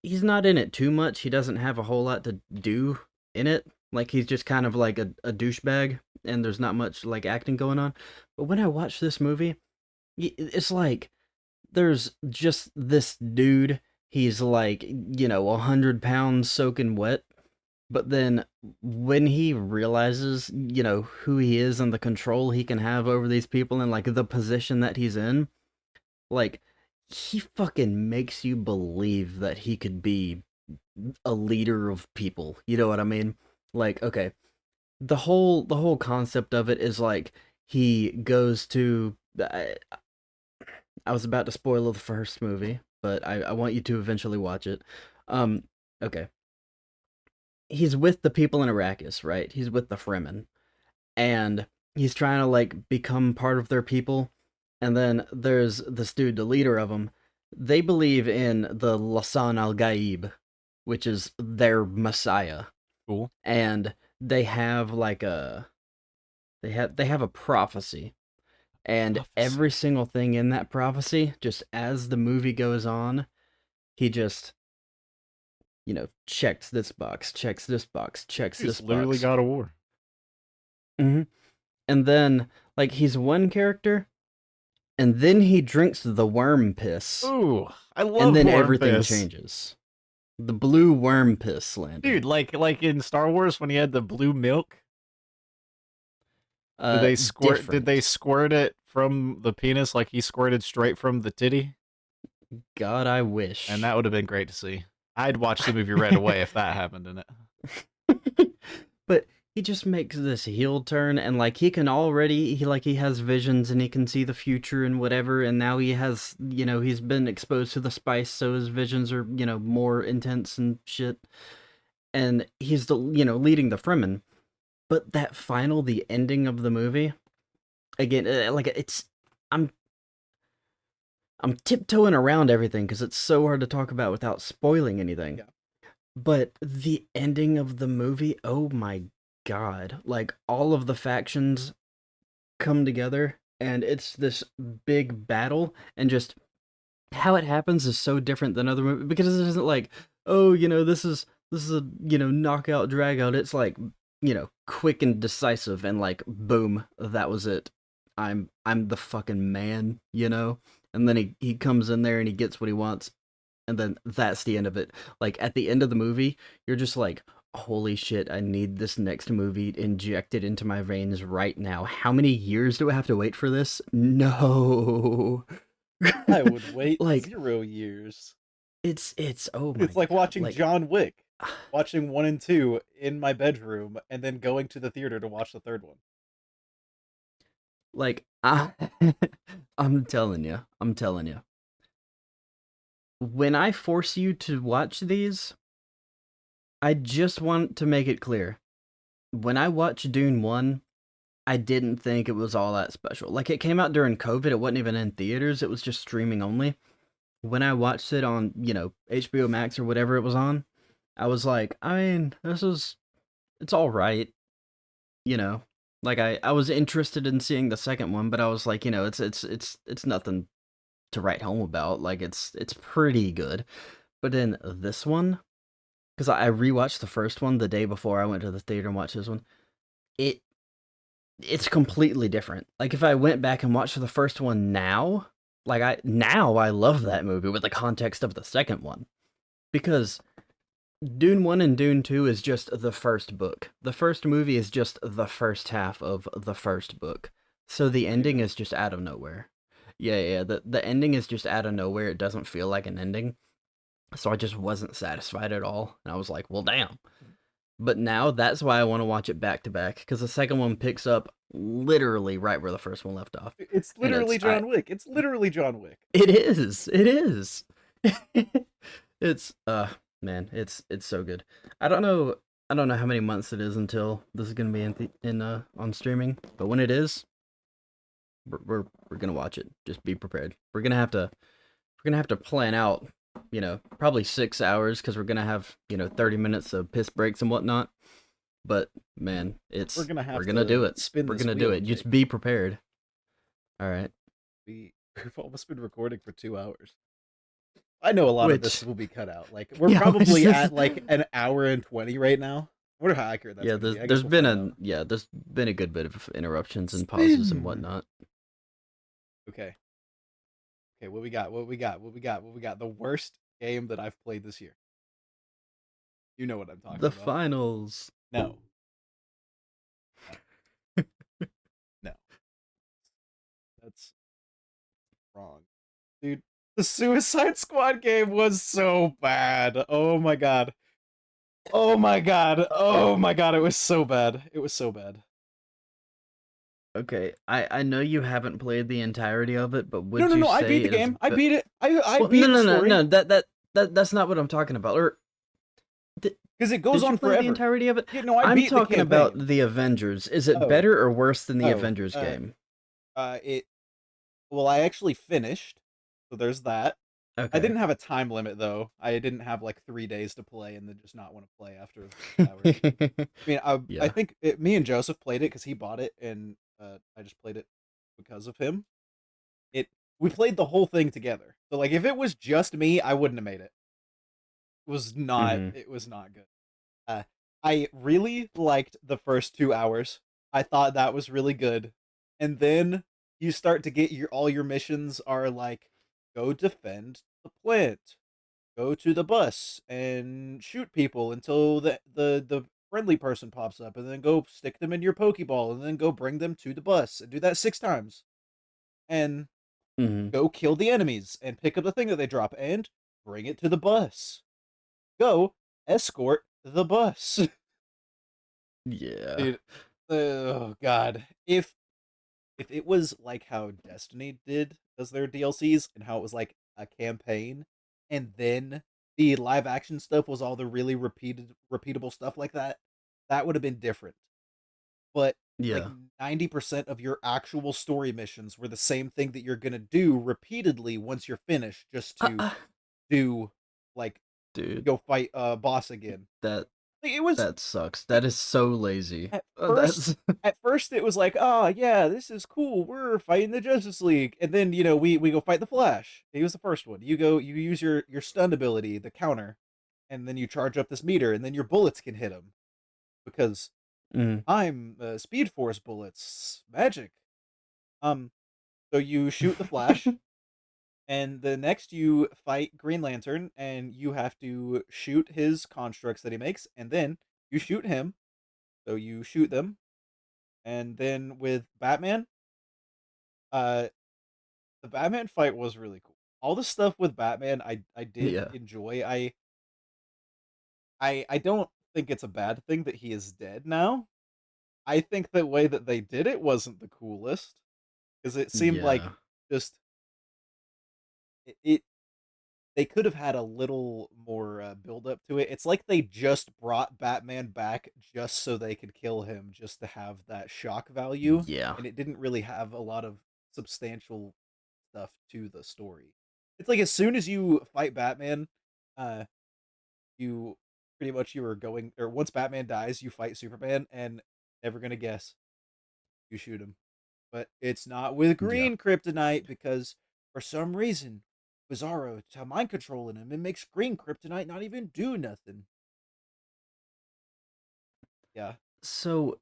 not in it too much. He doesn't have a whole lot to do in it. Like, he's just kind of like a douchebag, and there's not much like acting going on. But when I watch this movie, it's like there's just this dude. He's like, 100 pounds soaking wet. But then when he realizes, who he is and the control he can have over these people and like the position that he's in, like, he fucking makes you believe that he could be a leader of people. You know what I mean? Like, okay, the whole concept of it is like he goes to I was about to spoil the first movie, but I want you to eventually watch it. Okay. He's with the people in Arrakis, right? He's with the Fremen. And he's trying to, like, become part of their people. And then there's this dude, the leader of them. They believe in the Lasan al-Gaib, which is their messiah. Cool. And they have, like, they have a prophecy. And every single thing in that prophecy, just as the movie goes on, he just, checks this box, checks this box, checks this box. Literally God of War. Mm-hmm. And then, like, he's one character, and then he drinks the worm piss. Ooh, I love and then worm everything piss. changes. The blue worm piss, Landon. Dude, like in Star Wars when he had the blue milk. Did they squirt? Different. Did they squirt it from the penis like he squirted straight from the titty? God, I wish. And that would have been great to see. I'd watch the movie right away if that happened in it. But he just makes this heel turn, and like he has visions and he can see the future and whatever, and now he has, he's been exposed to the spice, so his visions are, more intense and shit. And he's the, leading the Fremen. But the ending of the movie, again, I'm tiptoeing around everything because it's so hard to talk about without spoiling anything. Yeah. But the ending of the movie, oh my god. Like, all of the factions come together, and it's this big battle, and just how it happens is so different than other movies, because it isn't like, oh, this is a, knockout, drag out. It's like, quick and decisive, and like, boom, that was it. I'm the fucking man, And then he comes in there and he gets what he wants, and then that's the end of it. Like, at the end of the movie, you're just like, holy shit, I need this next movie injected into my veins right now. How many years do I have to wait for this? No. I would wait like 0 years. It's oh my. It's like watching John Wick. Watching 1 and 2 in my bedroom, and then going to the theater to watch the third one. Like, I'm telling you. When I force you to watch these, I just want to make it clear. When I watched Dune 1, I didn't think it was all that special. Like, it came out during COVID, it wasn't even in theaters, it was just streaming only. When I watched it on, HBO Max or whatever it was on, I was like, I mean, it's all right, Like, I was interested in seeing the second one, but I was like, it's nothing to write home about. Like, it's pretty good. But in this one, because I rewatched the first one the day before I went to the theater and watched this one, it's completely different. Like, if I went back and watched the first one now, like I love that movie with the context of the second one, because Dune 1 and Dune 2 is just the first book. The first movie is just the first half of the first book. So the There you ending go. is just out of nowhere. Yeah, the ending is just out of nowhere. It doesn't feel like an ending. So I just wasn't satisfied at all. And I was like, well, damn. But now that's why I want to watch it back to back, because the second one picks up literally right where the first one left off. It's And literally John Wick. It's literally John Wick. it is. It is. It's man, it's so good. I don't know how many months it is until this is gonna be on streaming, but when it is, we're gonna watch it. Just be prepared. We're gonna have to plan out, probably 6 hours, because we're gonna have 30 minutes of piss breaks and whatnot. But man, We're gonna have we're gonna to do it. spin We're this gonna do wheel, it. Jake. Just be prepared. All right. We've almost been recording for 2 hours. I know a lot of this Which will be cut out. Like we're yeah, probably at like an hour and 20 right now. I wonder how accurate that's yeah. gonna be. I guess There's we'll been find out. there's been a good bit of interruptions and pauses and Spin. whatnot. Okay. Okay, what we got? What we got? What we got? What we got? The worst game that I've played this year. You know what I'm talking The about. finals. No. No. That's wrong. Dude, the Suicide Squad game was so bad. Oh my god. Oh my god. Oh my god, it was so bad. It was so bad. Okay, I know you haven't played the entirety of it, but No, would no, you no, I beat say the it is game. I beat it. I well, no, beat the no, no, story. no. That's not what I'm talking about. Or Because it goes did you on play the forever. entirety of it? Yeah, no, I I'm beat the talking about campaign. the Avengers. Is it Oh, better or worse than the oh, Avengers game? it. Well, I actually finished, so there's that. I Okay. didn't have a time limit though. I didn't have like 3 days to play and then just not want to play after 6 hours. I mean, I Yeah. think me and Joseph played it because he bought it, and I just played it because of him. It We played the whole thing together. So like, if it was just me, I wouldn't have made it. It was not. Hmm. It was not good. Uh, I really liked the first 2 hours. I thought that was really good, and then you start to get all your missions are like, go defend the plant, go to the bus and shoot people until the friendly person pops up, and then go stick them in your Pokeball, and then go bring them to the bus and do that 6 times, and Hmm. go kill the enemies and pick up the thing that they drop and bring it to the bus. Go escort the bus. Yeah. Dude, oh god. If it was like how Destiny does their DLCs, and how it was like a campaign, and then the live action stuff was all the really repeatable stuff like that, that would have been different. But like Yeah. 90% of your actual story missions were the same thing that you're gonna do repeatedly once you're finished, just Uh, to uh, do like dude, go fight a boss again. that Like, it was that sucks. That is so lazy. at first That's at first it was like, oh yeah, this is cool, we're fighting the Justice League, and then we go fight the Flash. He was the first one. You use your stun ability, the counter, and then you charge up this meter, and then your bullets can hit him because mm. I'm Speed Force bullets magic. um so you shoot the Flash, and the next you fight Green Lantern, and you have to shoot his constructs that he makes, and then you shoot him. So you shoot them. And then with Batman, uh, the Batman fight was really cool. All the stuff with Batman, I did Yeah. enjoy. I don't think it's a bad thing that he is dead now. I think the way that they did it wasn't the coolest, because it seemed like Yeah. just it they could have had a little more build up to it. It's like they just brought Batman back just so they could kill him, just to have that shock value, Yeah. and it didn't really have a lot of substantial stuff to the story. It's like as soon as you fight Batman, uh, you pretty much you are going, or once Batman dies, you fight Superman, and never gonna guess, you shoot him. But it's not with Yeah. green kryptonite, because for some reason, Bizarro to mind controlling him, it makes green kryptonite not even do nothing. Yeah. So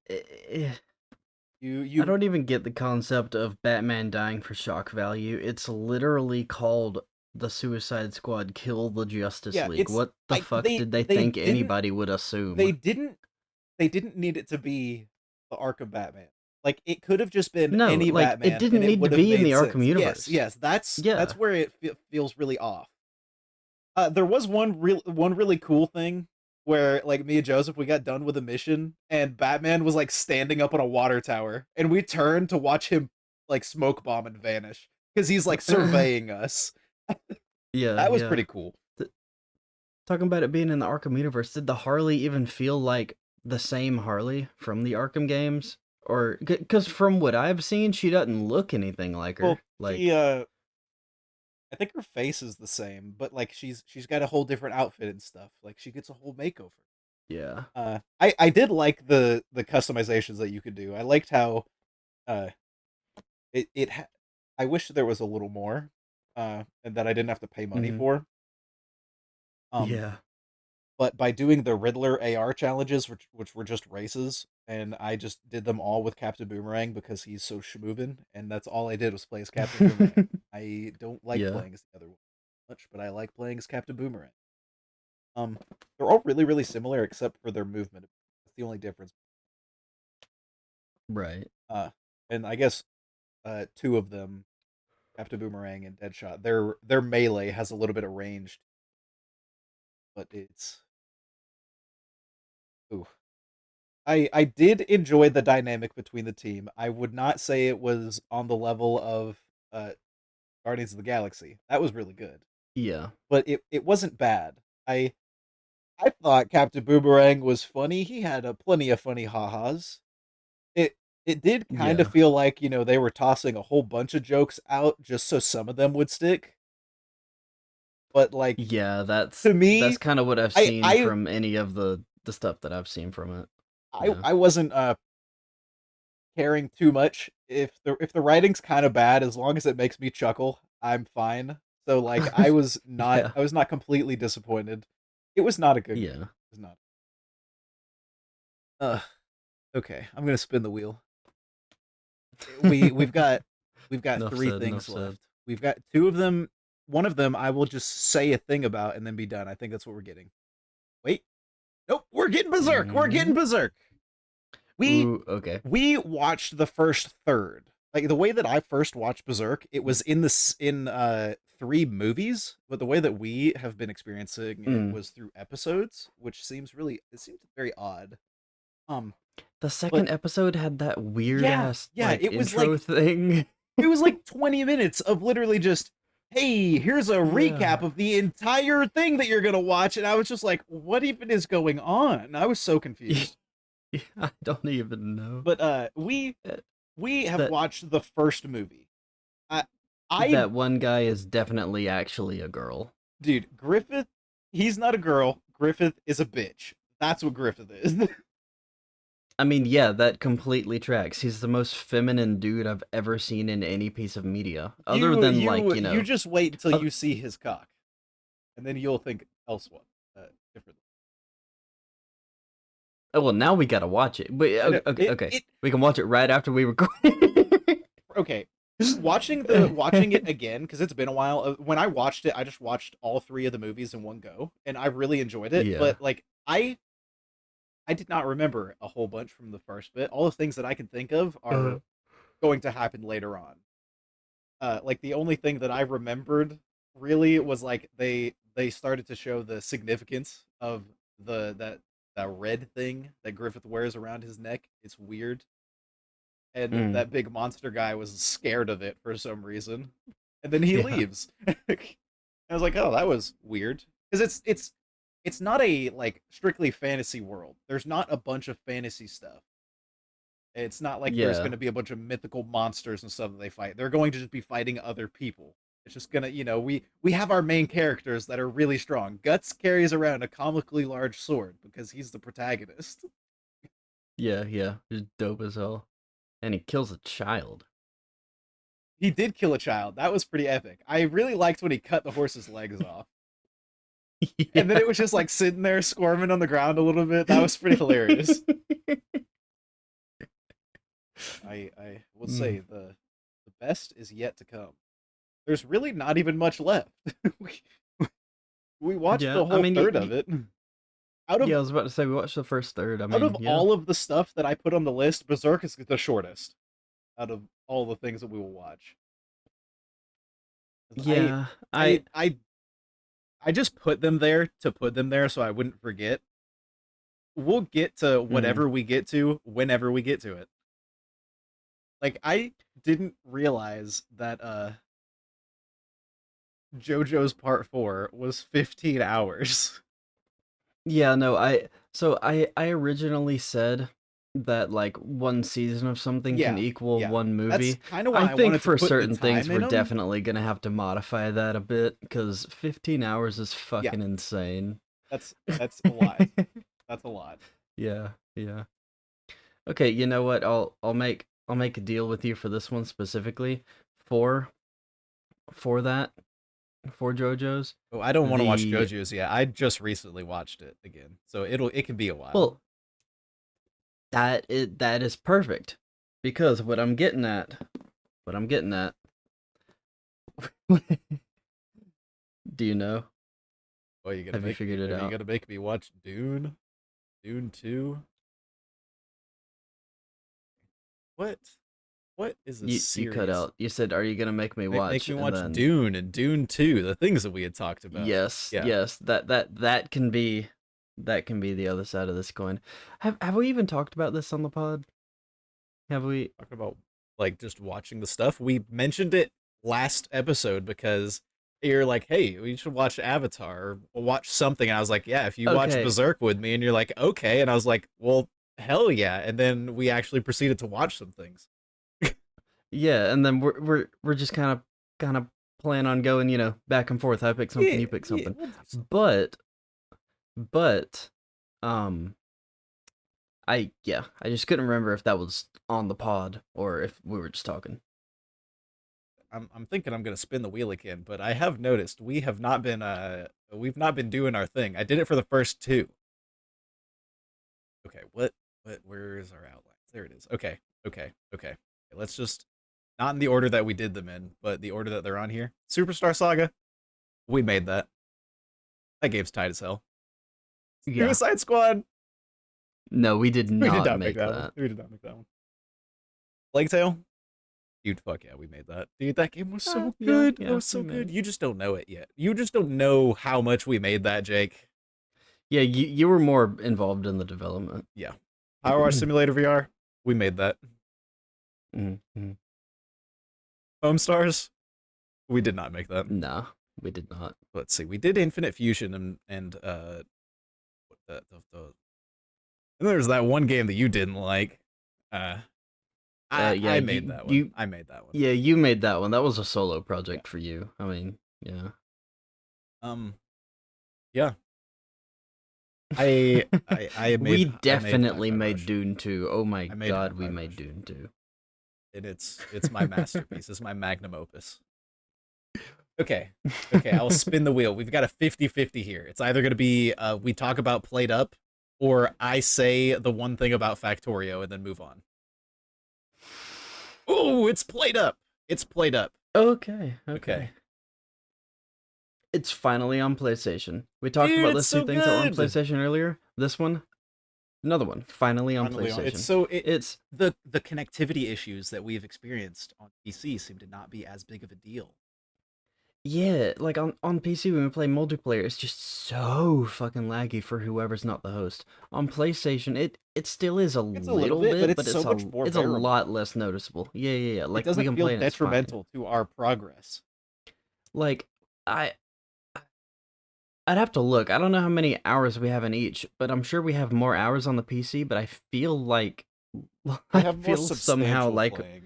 I don't even get the concept of Batman dying for shock value. It's literally called the Suicide Squad Kill the Justice yeah, League. it's What the fuck did they they think didn't anybody would they assume? didn't they didn't need it to be the Arkham Batman. Like it could have just been No, any like it Batman, and didn't it need to would have be in the made Arkham sense. Yes, universe. yes, that's Yeah. where it feels really off. There was one really cool thing where like me and Joseph we got done with a mission and Batman was like standing up on a water tower and we turned to watch him like smoke bomb and vanish because he's like surveying us. Yeah, That was yeah. pretty cool. Talking about it being in the Arkham universe, did the Harley even feel like the same Harley from the Arkham games? Or because from what I've seen, she doesn't look anything like Well, her. Like, she I think her face is the same, but like she's got a whole different outfit and stuff. Like she gets a whole makeover. yeah, I did like the customizations that you could do. I liked how uh I wish there was a little more and that I didn't have to pay money hmm, for. Um yeah, but by doing the Riddler AR challenges which were just races and I just did them all with Captain Boomerang because he's so schmoovin and that's all I did was play as Captain Boomerang. I don't like yeah, playing as the other one much, but I like playing as Captain Boomerang. Um they're all really really similar except for their movement. That's the only difference. right, Uh and I guess two of them, Captain Boomerang and Deadshot, their melee has a little bit of range, but it's ooh. I did enjoy the dynamic between the team. I would not say it was on the level of uh Guardians of the Galaxy. That was really good. yeah, But it wasn't bad. I thought Captain Boomerang was funny. He had plenty of funny ha-has. It it did kind of yeah, feel like, they were tossing a whole bunch of jokes out just so some of them would stick. But like yeah. to That's me, kind of what I've I seen I from any of the stuff that I've seen from it. I Yeah, I wasn't caring too much if the writing's kind of bad as long as it makes me chuckle, I'm fine. So like yeah, I was not completely disappointed. It was not a good game. yeah. It was not. Uh okay, I'm going to spin the wheel. We've got Enough three said. Enough things said. left. We've got two of them. One of them I will just say a thing about and then be done. I think that's what we're getting. Wait. Nope, we're getting Berserk. We're getting Mm. Berserk. We Ooh, okay. we watched the first third. Like the way that I first watched Berserk, it was in three movies, but the way that we have been experiencing it Mm. was through episodes, which it seems very odd. Um, The but second episode had that weird yeah, ass yeah, like intro thing. it was like 20 minutes of literally just hey, here's a Yeah. recap of the entire thing that you're gonna watch, and I was just like, what even is going on? I was so confused. Yeah, I don't even know. But Uh, we have That watched the first movie. I I that one guy is definitely actually a girl. dude, Griffith, he's not a girl. Griffith is a bitch. That's what Griffith is. I mean, yeah, that completely tracks. He's the most feminine dude I've ever seen in any piece of media, other than like You just wait until uh, you see his cock, and then you'll think elsewhere, differently. oh well, now we gotta watch it. But I know okay, okay, we can watch it right after we record. okay. Watching it again because it's been a while. When I watched it, I just watched all three of the movies in one go, and I really enjoyed it. Yeah. But like I did not remember a whole bunch from the first bit. All the things that I can think of Uh, are going to happen later on. Like the only thing that I remembered really was like they started to show the significance of that red thing that Griffith wears around his neck. It's weird, and mm, that big monster guy was scared of it for some reason, and then he yeah. leaves. I was like, oh, that was weird because it's not a like strictly fantasy world. There's not a bunch of fantasy stuff. It's not like there's going Yeah. to be a bunch of mythical monsters and stuff that they fight. They're going to just be fighting other people. It's just gonna, we have our main characters that are really strong. Guts carries around a comically large sword because he's the protagonist. Yeah, yeah. Just dope as hell. And he kills a child. He did kill a child. That was pretty epic. I really liked when he cut the horse's legs off. And then Yeah. it was just like sitting there squirming on the ground a little bit. That was pretty hilarious. I will Mm. say the best is yet to come. There's really not even much left. we, we watched Yeah, a I whole mean, third of it. Out of yeah, I was about to say we watched the first third. I out of mean, yeah, all of the stuff that I put on the list, Berserk is the shortest out of all the things that we will watch. 'Cause yeah. I I I just put them there to put them there so I wouldn't forget. We'll get to Mm. whatever we get to whenever we get to it. Like I didn't realize that JoJo's Part 4 was 15 hours. Yeah, no, I originally said that like one season of something can Yeah, equal yeah. one That's movie. kind of I why I think wanted to for put the certain things time we're in them. definitely gonna have to modify that a bit because 15 hours is Yeah, fucking insane. that's a lot. That's a lot. Yeah, yeah. Okay, you know what? I'll make a deal with you for this one specifically for for that for JoJo's. Oh, I don't want to watch The JoJo's yet. I just recently watched it again, so it can be a while. well, that is perfect because what I'm getting at do you know? Oh, you gonna Have you make me? figured it Are you out? gonna make me watch Dune? Dune 2? What? What is a You cut series? out. You said, "Are you gonna make me Make watch?" me And watch then Dune and Dune 2, the things that we had talked about. yes, Yeah, yes, that can be the other side of this coin. Have we even talked about this on the pod? Have we? talking about like just watching the stuff. We mentioned it last episode because you're like, "Hey, we should watch Avatar or watch something." And I was like, "Yeah, if you watch Okay, Berserk with me," and you're like, "Okay," and I was like, "Well, hell yeah!" And then we actually proceeded to watch some things. yeah, and then we're just kind of plan on going, back and forth. I pick something, Yeah, you pick yeah, something. we'll do some. But but um I just couldn't remember if that was on the pod or if we were just talking. I'm thinking I'm gonna spin the wheel again, but I have noticed we've not been doing our thing. I did it for the first two. Okay, what where is our outline? There it is. Okay. Let's just not in the order that we did them in, but the order that they're on here. Superstar Saga, we made that. That game's tight as hell. Yeah. Suicide Squad, No, we did we did not not make make that one. that. We did not make that one. Plague Tale, dude, fuck yeah, we made that. Dude, that game was so Yeah, good. That yeah, was we so made good. it. You just don't know it yet. You just don't know how much we made that, Jake. Yeah, you were more involved in the development. Yeah. Power Wash Simulator VR, we made that. Mm-hmm. Home Stars, we did not make that. No, we did not. Let's see, we did Infinite Fusion and and there's that one game that you didn't like. Uh, Yeah, I made that one. I made that one. yeah, you made that one. That was a solo Yeah. project for you. I mean, yeah. Um. Yeah. I We made definitely Hi-Fi made Rush. Dune 2. Oh my I made god, Hi-Fi we made Rush, Dune 2. and it's my masterpiece. It's my magnum opus. Okay. Okay. I'll spin the wheel. We've got a 50-50 here. It's either going to be we talk about Played Up, or I say the one thing about Factorio and then move on. Oh, it's Played Up. It's Played Up. Okay, Okay. okay. It's finally on PlayStation. We talked Dude, about it's those two so things that were on good. PlayStation earlier. This one, another one, finally on Finally, it's PlayStation. so It's the connectivity issues that we've experienced on PC seem to not be as big of a deal. yeah, like on PC when we play multiplayer, it's just so fucking laggy for whoever's not the host. On PlayStation, it still is a It's a little little bit, but bit, it's but so much more it's a bearable. lot less noticeable. Yeah, yeah, yeah. It Like we doesn't can feel play and it's fine. detrimental to our progress. Like I I'd have to look. I don't know how many hours we have in each, but I'm sure we have more hours on the PC, but I feel like We I have more feel somehow substantial like playing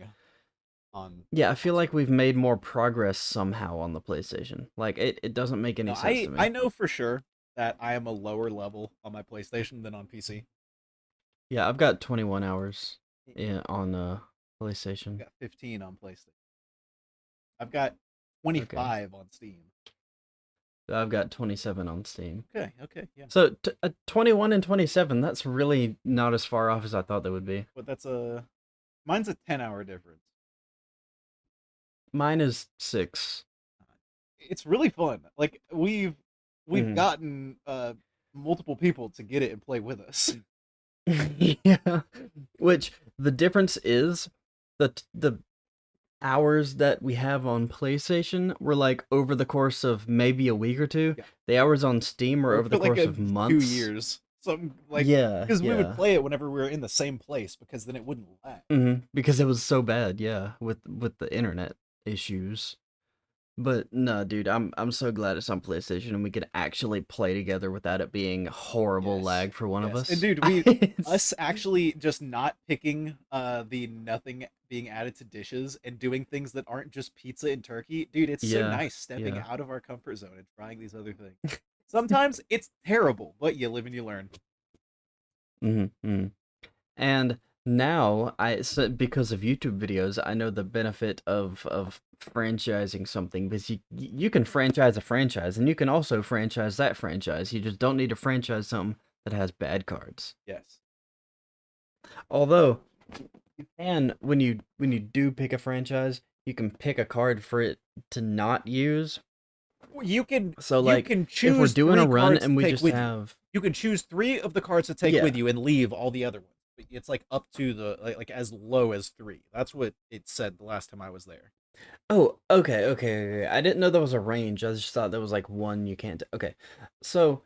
on yeah, I feel like console. we've made more progress somehow on the PlayStation. Like it doesn't make any No, sense to I me. know for sure that I am a lower level on my PlayStation than on PC. Yeah, I've got 21 hours on I've PlayStation. got 15 on PlayStation. I've got Okay. 25 on Steam. I've got 27 on Steam. Okay, yeah. So 21 and 27, that's really not as far off as I thought they would be. But that's a Mine's a 10-hour difference. Mine is 6. It's really fun. Like we've Mhm. gotten multiple people to get it and play with us. Yeah. Which the difference is the hours that we have on PlayStation were like over the course of maybe a week or two. Yeah. The hours on Steam are Or over the for like course a of 2 months. years. Something like Yeah, because we would yeah. play it whenever we were in the same place because then it wouldn't lag. Because it was so bad, yeah, with the internet issues. But no, dude, I'm so glad it's on PlayStation and we can actually play together without it being horrible Yes. lag for one of Yes. And us. dude, It's- us actually just not picking the nothing being added to dishes and doing things that aren't just pizza and turkey. Dude, it's so yeah, nice stepping yeah. out of our comfort zone and trying these other things. Sometimes it's terrible, but you live and you learn. hmm And now because of YouTube videos, I know the benefit of franchising something because you can franchise a franchise and you can also franchise that franchise. You just don't need to franchise something that has bad cards. Yes. Although you can when you do pick a franchise, you can pick a card for it to not use. You can So you like can if we're choose doing a three run cards to and we take just with you. have You can choose 3 of the cards to take yeah. with you and leave all the other ones. It's like up to the like as low as 3. That's what it said the last time I was there. Oh, okay. I didn't know there was a range. I just thought there was like one you can't. Okay, so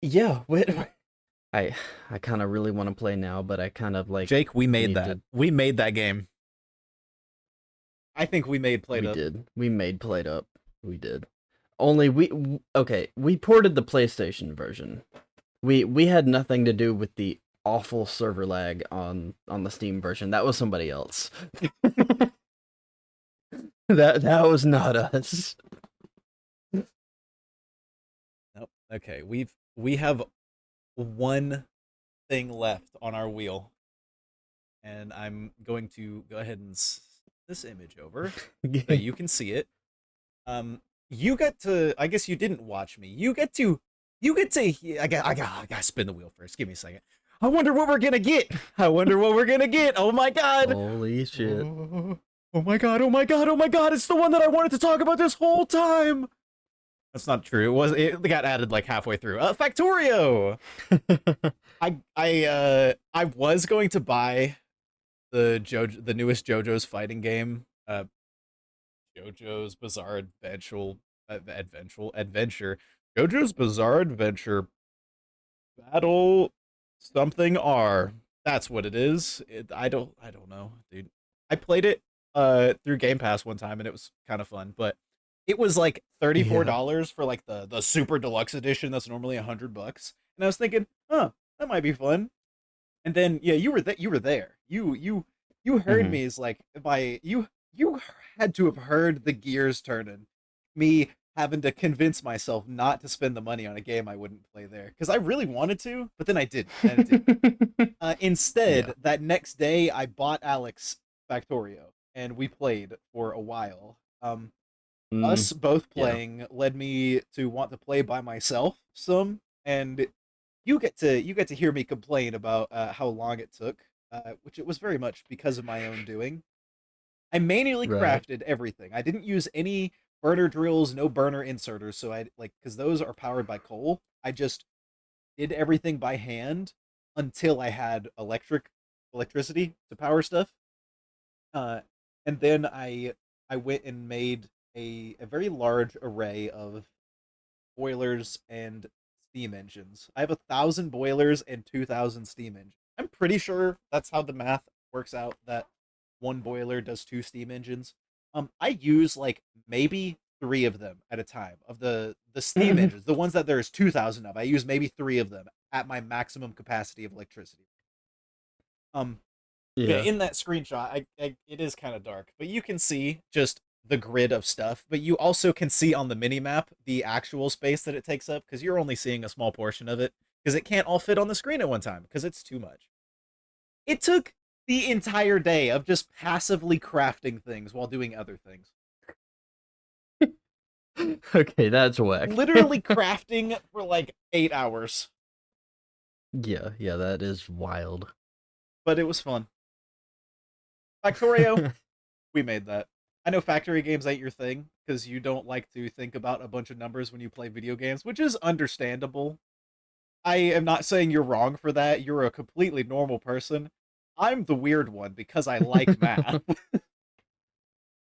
yeah, wait, I I kind of really want to play now, but I kind of like Jake, we made need that. to. We made that game. I think we made Played We Up. did. We made Played Up. We did. Only okay. We ported the PlayStation version. We had nothing to do with the awful server lag on the Steam version. That was somebody else. That was not us. Nope. Okay, we have one thing left on our wheel, and I'm going to go ahead and this image over so you can see it. You get to. I guess you didn't watch me. You get to. You get to. I got to spin the wheel first. Give me a second. I wonder what we're gonna get. I wonder what we're gonna get. Oh my god. Holy shit. Oh my god. Oh my god. Oh my god. It's the one that I wanted to talk about this whole time. That's not true. It got added like halfway through. Factorio. I was going to buy the newest JoJo's fighting game. JoJo's Bizarre Adventure. JoJo's Bizarre Adventure Battle something R. That's what it is. I don't know, dude. I played it through Game Pass one time and it was kind of fun, but it was like Yeah. $34 for like the super deluxe edition that's normally $100. And I was thinking, huh, that might be fun. And then yeah, you were there. You heard hmm me as like you had to have heard the gears turning. Me having to convince myself not to spend the money on a game I wouldn't play there because I really wanted to, but then I didn't. And I didn't. Yeah. Instead, that next day I bought Alex Factorio and we played for a while. Mm, Us both yeah. playing led me to want to play by myself some, and you get to hear me complain about how long it took, which it was very much because of my own doing. I manually Right. crafted everything. I didn't use any burner drills, no burner inserters, so I like because those are powered by coal. I just did everything by hand until I had electricity to power stuff. Uh, and then I went and made a very large array of boilers and steam engines. I have 1,000 boilers and 2,000 steam engines. I'm pretty sure that's how the math works out. That one boiler does 2 steam engines. I use like maybe 3 of them at a time of the steam engines, the ones that there's 2,000 of. I use maybe 3 of them at my maximum capacity of electricity. Um, yeah, Yeah. in that screenshot, it is kind of dark, but you can see just the grid of stuff. But you also can see on the mini map the actual space that it takes up because you're only seeing a small portion of it because it can't all fit on the screen at one time because it's too much. It took the entire day of just passively crafting things while doing other things. Okay, that's whack. Literally crafting for like 8 hours, Yeah, that is wild. but it was fun. Factorio, we made that. I know factory games ain't your thing because you don't like to think about a bunch of numbers when you play video games, which is understandable. I am not saying you're wrong for that. You're a completely normal person. I'm the weird one because I like math.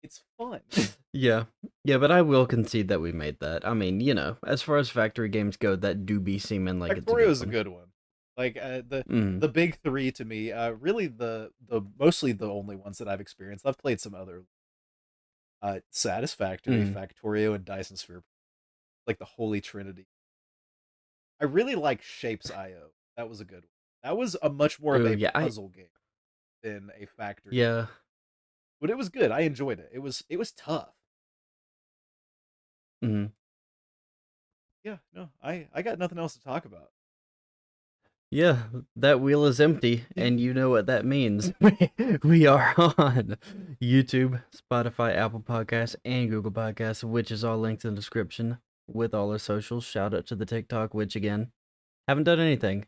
It's fun. Yeah. Yeah, but I will concede that we made that. I mean, as far as factory games go, that do be seeming like it's a Factorio good is a one. good one. Like Mm. the big three to me, really the mostly the only ones that I've experienced. I've played some other Satisfactory, Mm. Factorio, and Dyson Sphere, like the holy trinity. I really like Shapes IO. That was a good one. That was a much more of Oh, a yeah, puzzle game than a factory, yeah. but it was good. I enjoyed it. It was tough. Mm. Yeah, no, I got nothing else to talk about. Yeah, that wheel is empty, and you know what that means. We are on YouTube, Spotify, Apple Podcasts, and Google Podcasts, which is all linked in the description with all our socials. Shout out to the TikTok, which again, haven't done anything.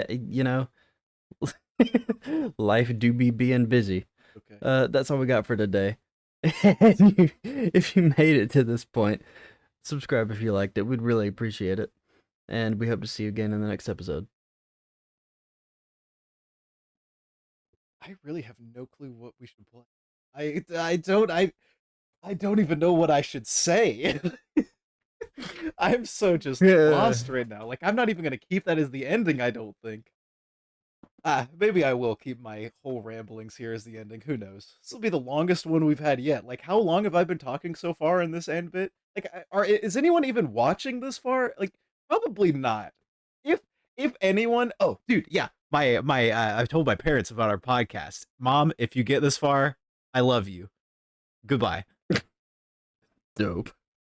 You know, life do be being busy. Okay. That's all we got for today. And if you made it to this point, subscribe if you liked it. We'd really appreciate it. And we hope to see you again in the next episode. I really have no clue what we should play. I don't even know what I should say. I'm so just Yeah. lost right now. Like I'm not even gonna keep that as the ending, I don't think. Maybe I will keep my whole ramblings here as the ending. Who knows? This will be the longest one we've had yet. Like, how long have I been talking so far in this end bit? Like, is anyone even watching this far? Like, probably not. If if anyone, oh, dude, yeah, my I've told my parents about our podcast. Mom, if you get this far, I love you. Goodbye. Dope.